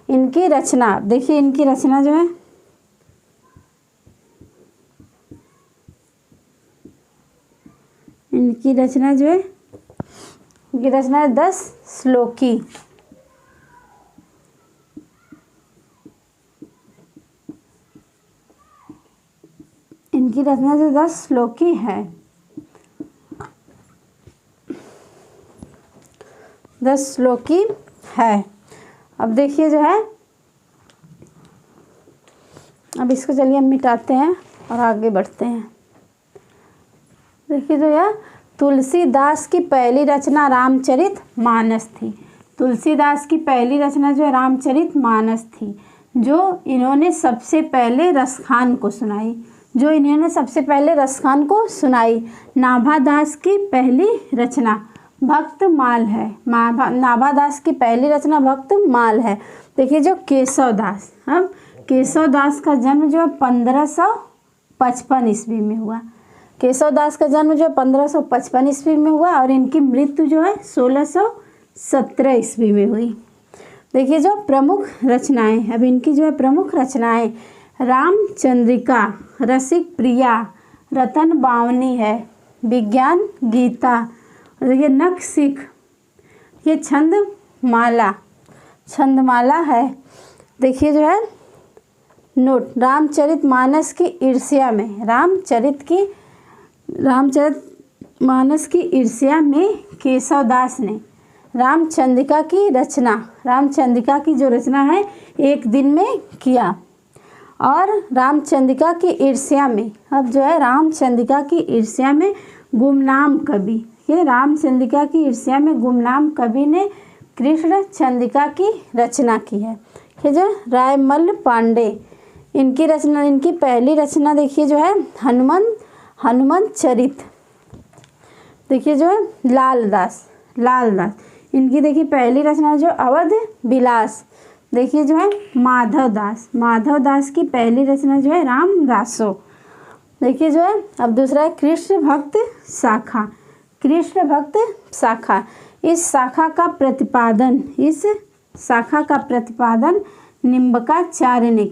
इनकी रचना देखिए, इनकी रचना जो है इनकी रचना है 10 श्लोकी। इनकी रचना जो 10 श्लोकी है, 10 श्लोकी है। अब देखिए जो है, अब इसको चलिए हम मिटाते हैं और आगे बढ़ते हैं। देखिए जो है, तुलसीदास की पहली रचना रामचरित मानस थी। तुलसीदास की पहली रचना जो है रामचरित मानस थी, जो इन्होंने सबसे पहले रसखान को सुनाई, जो इन्होंने सबसे पहले रसखान को सुनाई। नाभादास की पहली रचना भक्तमाल है। नाभादास की पहली रचना भक्तमाल है। देखिए जो केशवदास, अब केशवदास का जन्म जो है 1555 ईस्वी में हुआ। केशवदास का जन्म जो है 1555 ईस्वी में हुआ और इनकी मृत्यु जो है 1617 ईस्वी में हुई। देखिए जो प्रमुख रचनाएं, अब इनकी जो है प्रमुख रचनाएं, रामचंद्रिका, रसिक प्रिया, रतन बावनी है, विज्ञान गीता, ये नख सिख, ये छंदमाला है। देखिए जो है नोट, रामचरितमानस की ईर्ष्या में, रामचरितमानस की ईर्ष्या में केशवदास ने रामचंद्रिका की जो रचना है एक दिन में किया। और रामचंद्रिका की ईर्ष्या में, अब जो है रामचंद्रिका की ईर्ष्या में गुमनाम कवि, ये रामचंद्रिका की ईर्ष्या में गुमनाम कवि ने कृष्ण चंद्रिका की रचना की है। ये जो रायमल पांडे, इनकी रचना, इनकी पहली रचना देखिए जो है हनुमान चरित। देखिए जो है लालदास, इनकी देखिए पहली रचना जो अवध विलास। देखिए जो है माधवदास की पहली रचना जो है राम रासो। देखिए जो है, अब दूसरा है कृष्ण भक्त शाखा। इस शाखा का प्रतिपादन निम्बकाचार्य ने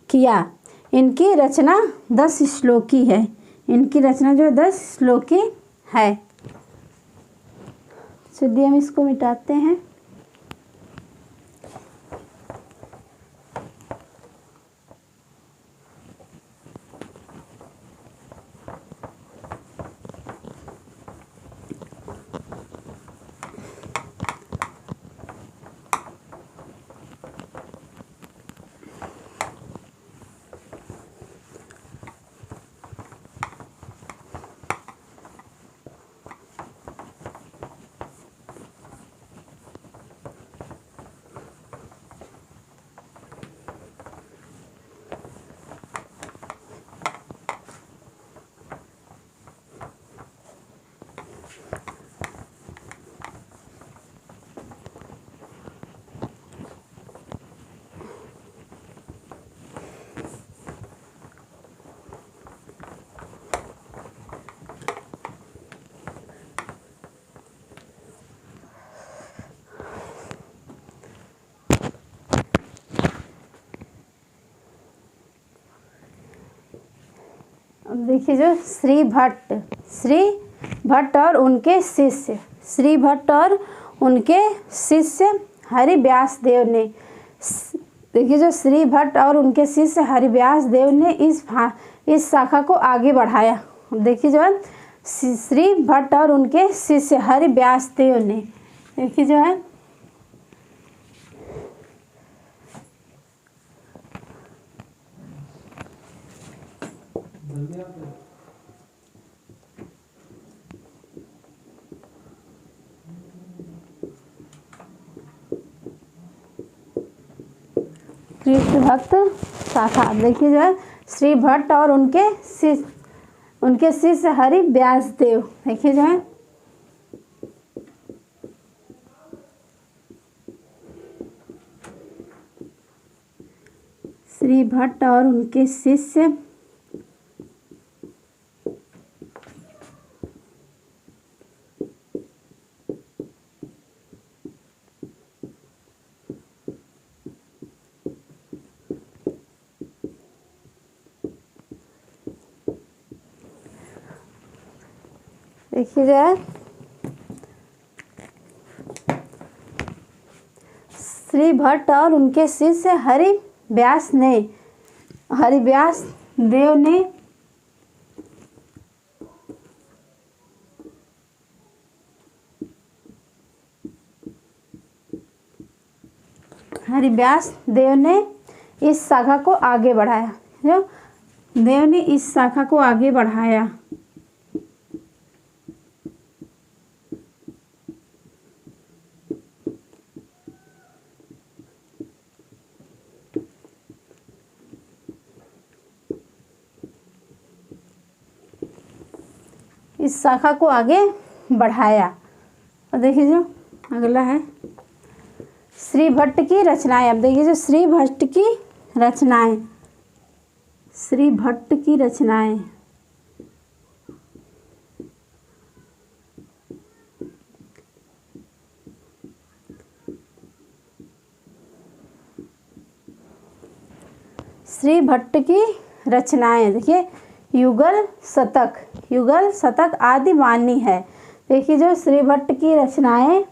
किया। इनकी रचना 10 श्लोकी है। इनकी रचना जो है 10 श्लोकी है। चलिए हम इसको मिटाते हैं। देखिए जो श्री भट्ट और उनके शिष्य हरिव्यास देव ने, देखिए जो श्री भट्ट और उनके शिष्य हरिव्यास देव ने इस शाखा को आगे बढ़ाया। देखिए जो है श्री भट्ट और उनके शिष्य हरिव्यास देव ने, देखिए जो है कृष्ण भक्त शाखा। देखिए जो है श्री भट्ट और उनके शिष्य हरिव्यास देव। देखिए जो है श्री भट्ट और उनके शिष्य देखिए जो है श्री भट्ट और उनके शिष्य हरिव्यास देव ने इस शाखा को आगे बढ़ाया। जो देव ने इस शाखा को आगे बढ़ाया। इस शाखा को आगे बढ़ाया। और देखिए जो अगला है श्री भट्ट की रचनाएं। अब देखिए जो श्री भट्ट की रचनाएं, श्री भट्ट की रचनाएं। श्री भट्ट की रचनाएं देखिए युगल शतक आदि वाणी है। देखिए जो श्री भट्ट की रचनाएं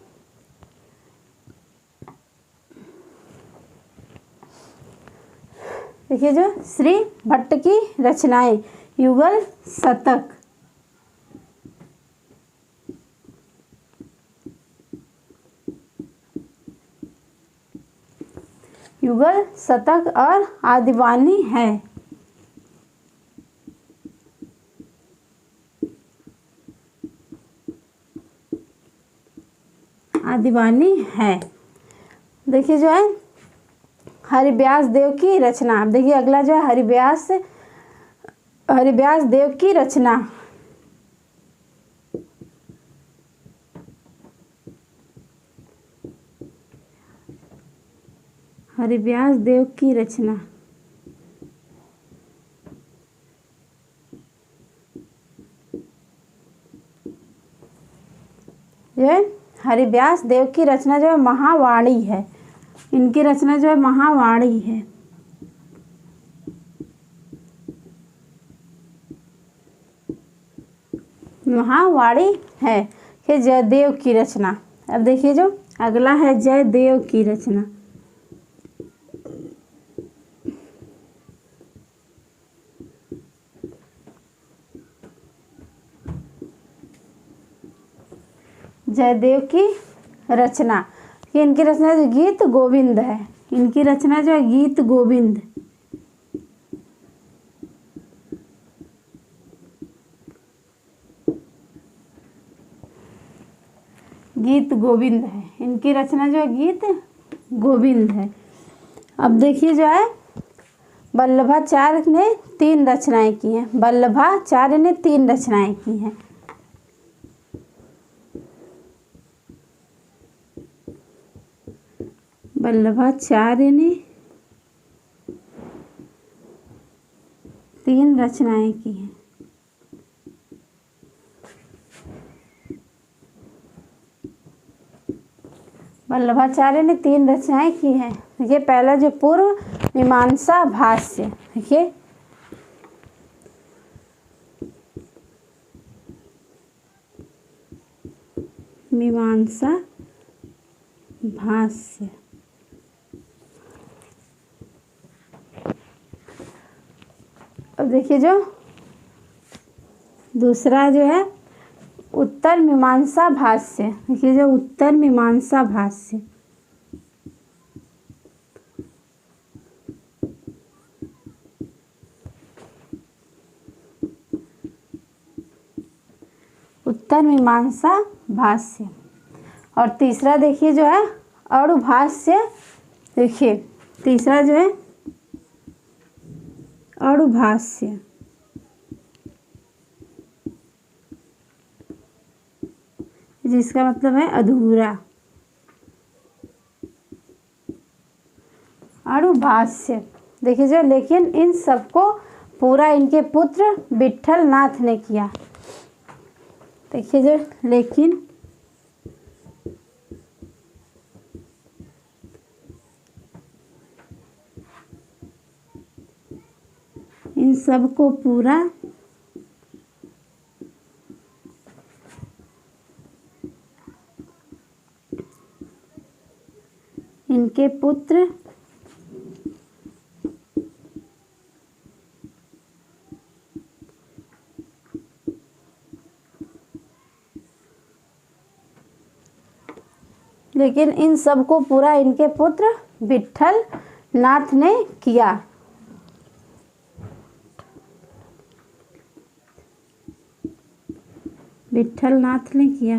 देखिए जो श्री भट्ट की रचनाएं युगल शतक, युगल शतक और आदिवानी है। आदिवानी है। देखिए जो है हरिव्यास देव की रचना। अब देखिए अगला जो है हरिव्यास देव की रचना। हरिव्यास देव की रचना। ये हरिव्यास देव की रचना जो है महावाणी है। इनकी रचना जो है महावाणी है। महावाणी है। ये जयदेव की रचना। अब देखिए जो अगला है जयदेव की रचना। जयदेव की रचना। ये इनकी रचना जो गीत गोविंद है। इनकी रचना जो है गीत गोविंद। गीत गोविंद है। इनकी रचना जो है गीत गोविंद है। अब देखिए जो है वल्लभाचार्य ने 3 रचनाएं की हैं। वल्लभाचार्य ने 3 रचनाएं की हैं। वल्लभाचार्य ने 3 रचनाएं की हैं। वल्लभाचार्य ने 3 रचनाएं की हैं। देखिए पहला जो पूर्व मीमांसा भाष्य। देखिए मीमांसा भाष्य। अब देखिए जो दूसरा जो है उत्तर मीमांसा भाष्य। देखिए जो उत्तर मीमांसा भाष्य। उत्तर मीमांसा भाष्य। और तीसरा देखिए जो है अणुभाष्य। देखिए तीसरा जो है अणुभाष्य। जिसका मतलब है अधूरा। अणुभाष्य। देखिए जो लेकिन इन सबको पूरा इनके पुत्र विट्ठल नाथ ने किया। देखिए जो लेकिन इन सबको पूरा इनके पुत्र लेकिन इन सबको पूरा इनके पुत्र विट्ठल नाथ ने किया। विट्ठल नाथ ने किया,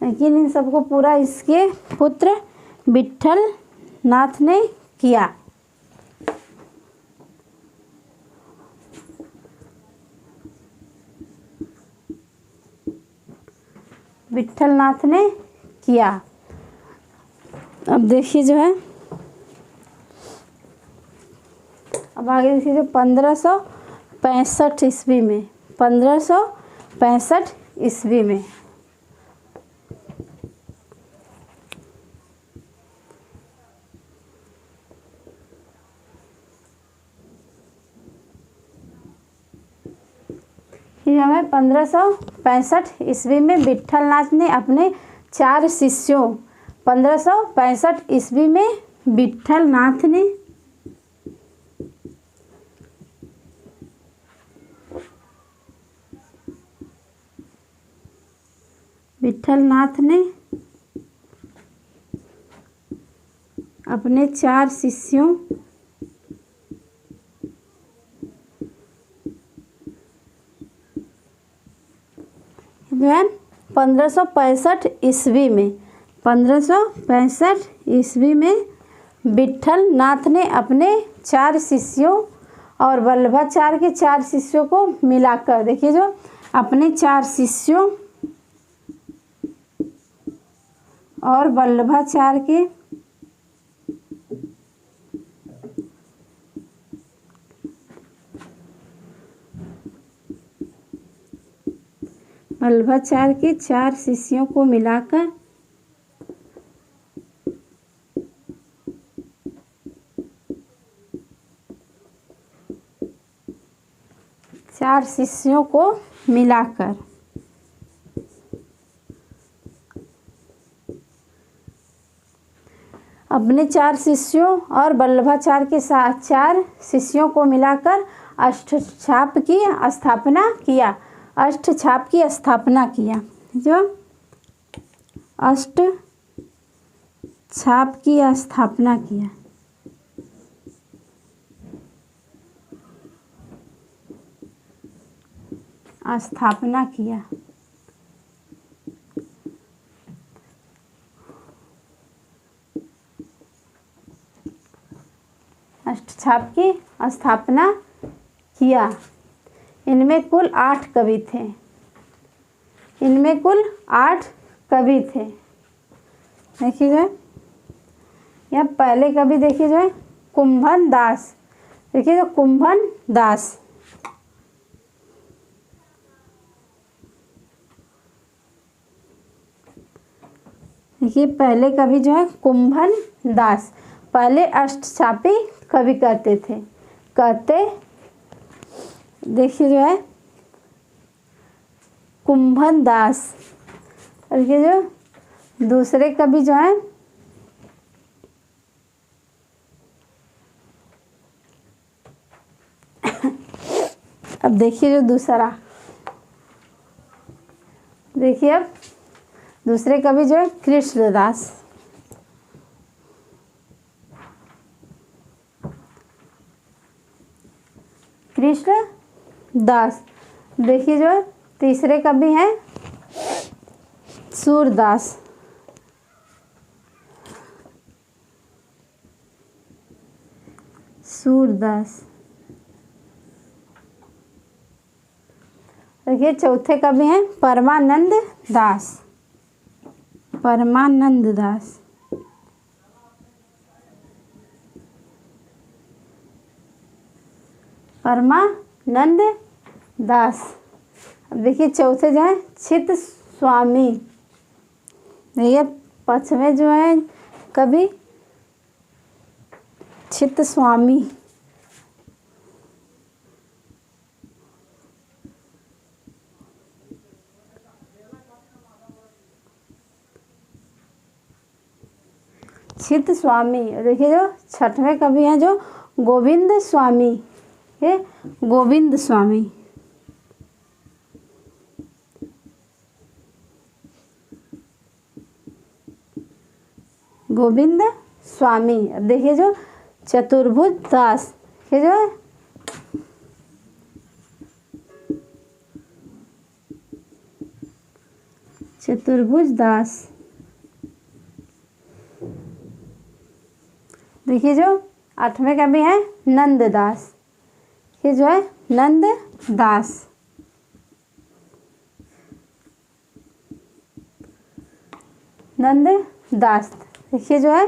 लेकिन इन सबको पूरा इसके पुत्र विट्ठल नाथ ने किया। विट्ठल नाथ ने किया। अब देखिए जो है, अब आगे देखिए जो 1565 ईस्वी में, 1565 ईस्वी में हमें 1565 ईस्वी में विट्ठल नाथ ने अपने 4 शिष्यों 1565 ईस्वी में विट्ठल नाथ ने अपने 4 शिष्यों जो है 1565 ईस्वी में 1565 ईस्वी में विट्ठल नाथ ने अपने 4 शिष्यों और वल्लभाचार्य के 4 शिष्यों को मिलाकर, देखिए जो अपने 4 शिष्यों और वल्लभाचार्य के वल्लभाचार्य के 4 शिष्यों को मिलाकर 4 शिष्यों को मिलाकर अपने 4 शिष्यों और वल्लभाचार्य के साथ 4 शिष्यों को मिलाकर अष्टछाप की स्थापना किया। अष्टछाप की स्थापना किया, जो अष्टछाप की स्थापना किया। स्थापना किया। अष्टछाप की स्थापना किया। इनमें कुल 8 कवि थे। इनमें कुल 8 कवि थे। देखिए जो यह पहले कवि देखिए जो है कुंभन दास। देखिए जो कुंभन दास, देखिए पहले कवि जो है कुंभन दास पहले अष्टछापी कवि कहते देखिए जो है कुंभन दास। और ये जो दूसरे कवि जो है अब देखिए जो दूसरा, देखिए अब दूसरे कवि जो है कृष्णदास। कृष्णदास। देखिए जो तीसरे कवि हैं सूरदास। सूरदास। देखिए चौथे कवि हैं परमानंद दास। परमानंद दास। परमानंद दास। अब देखिए चौथे जो है चित स्वामी। देखिए पांचवें जो है कवि चित स्वामी। अछित स्वामी। देखिए जो छठवें कवि हैं जो गोविंद स्वामी, ये गोविंद स्वामी। गोविंद स्वामी। अब देखिए जो चतुर्भुज दास, ये जो है चतुर्भुज दास। देखिए जो 8वें कवि हैं नंददास, ये जो है नंददास। नंददास। देखिए जो है,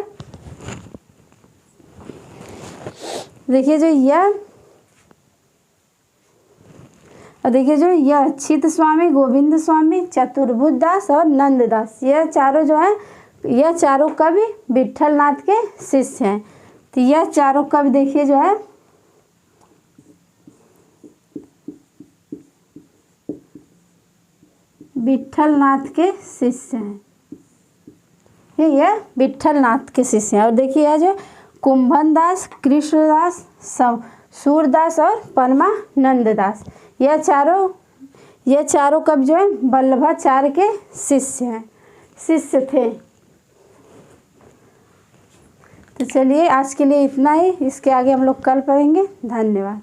देखिए जो यह, और देखिए जो यह अछित स्वामी, गोविंद स्वामी, चतुर्भुज दास और नंददास, यह चारों जो है, यह चारों कवि विट्ठल नाथ के शिष्य हैं। तो यह चारों कवि देखिए जो है विट्ठल नाथ के शिष्य हैं, ये विट्ठल नाथ के शिष्य हैं। और देखिए यह जो कुंभन दास, कृष्णदास, सूरदास और परमानंद दास, यह चारों कवि जो है वल्लभाचार्य के शिष्य थे। तो चलिए आज के लिए इतना ही, इसके आगे हम लोग कल पढ़ेंगे। धन्यवाद।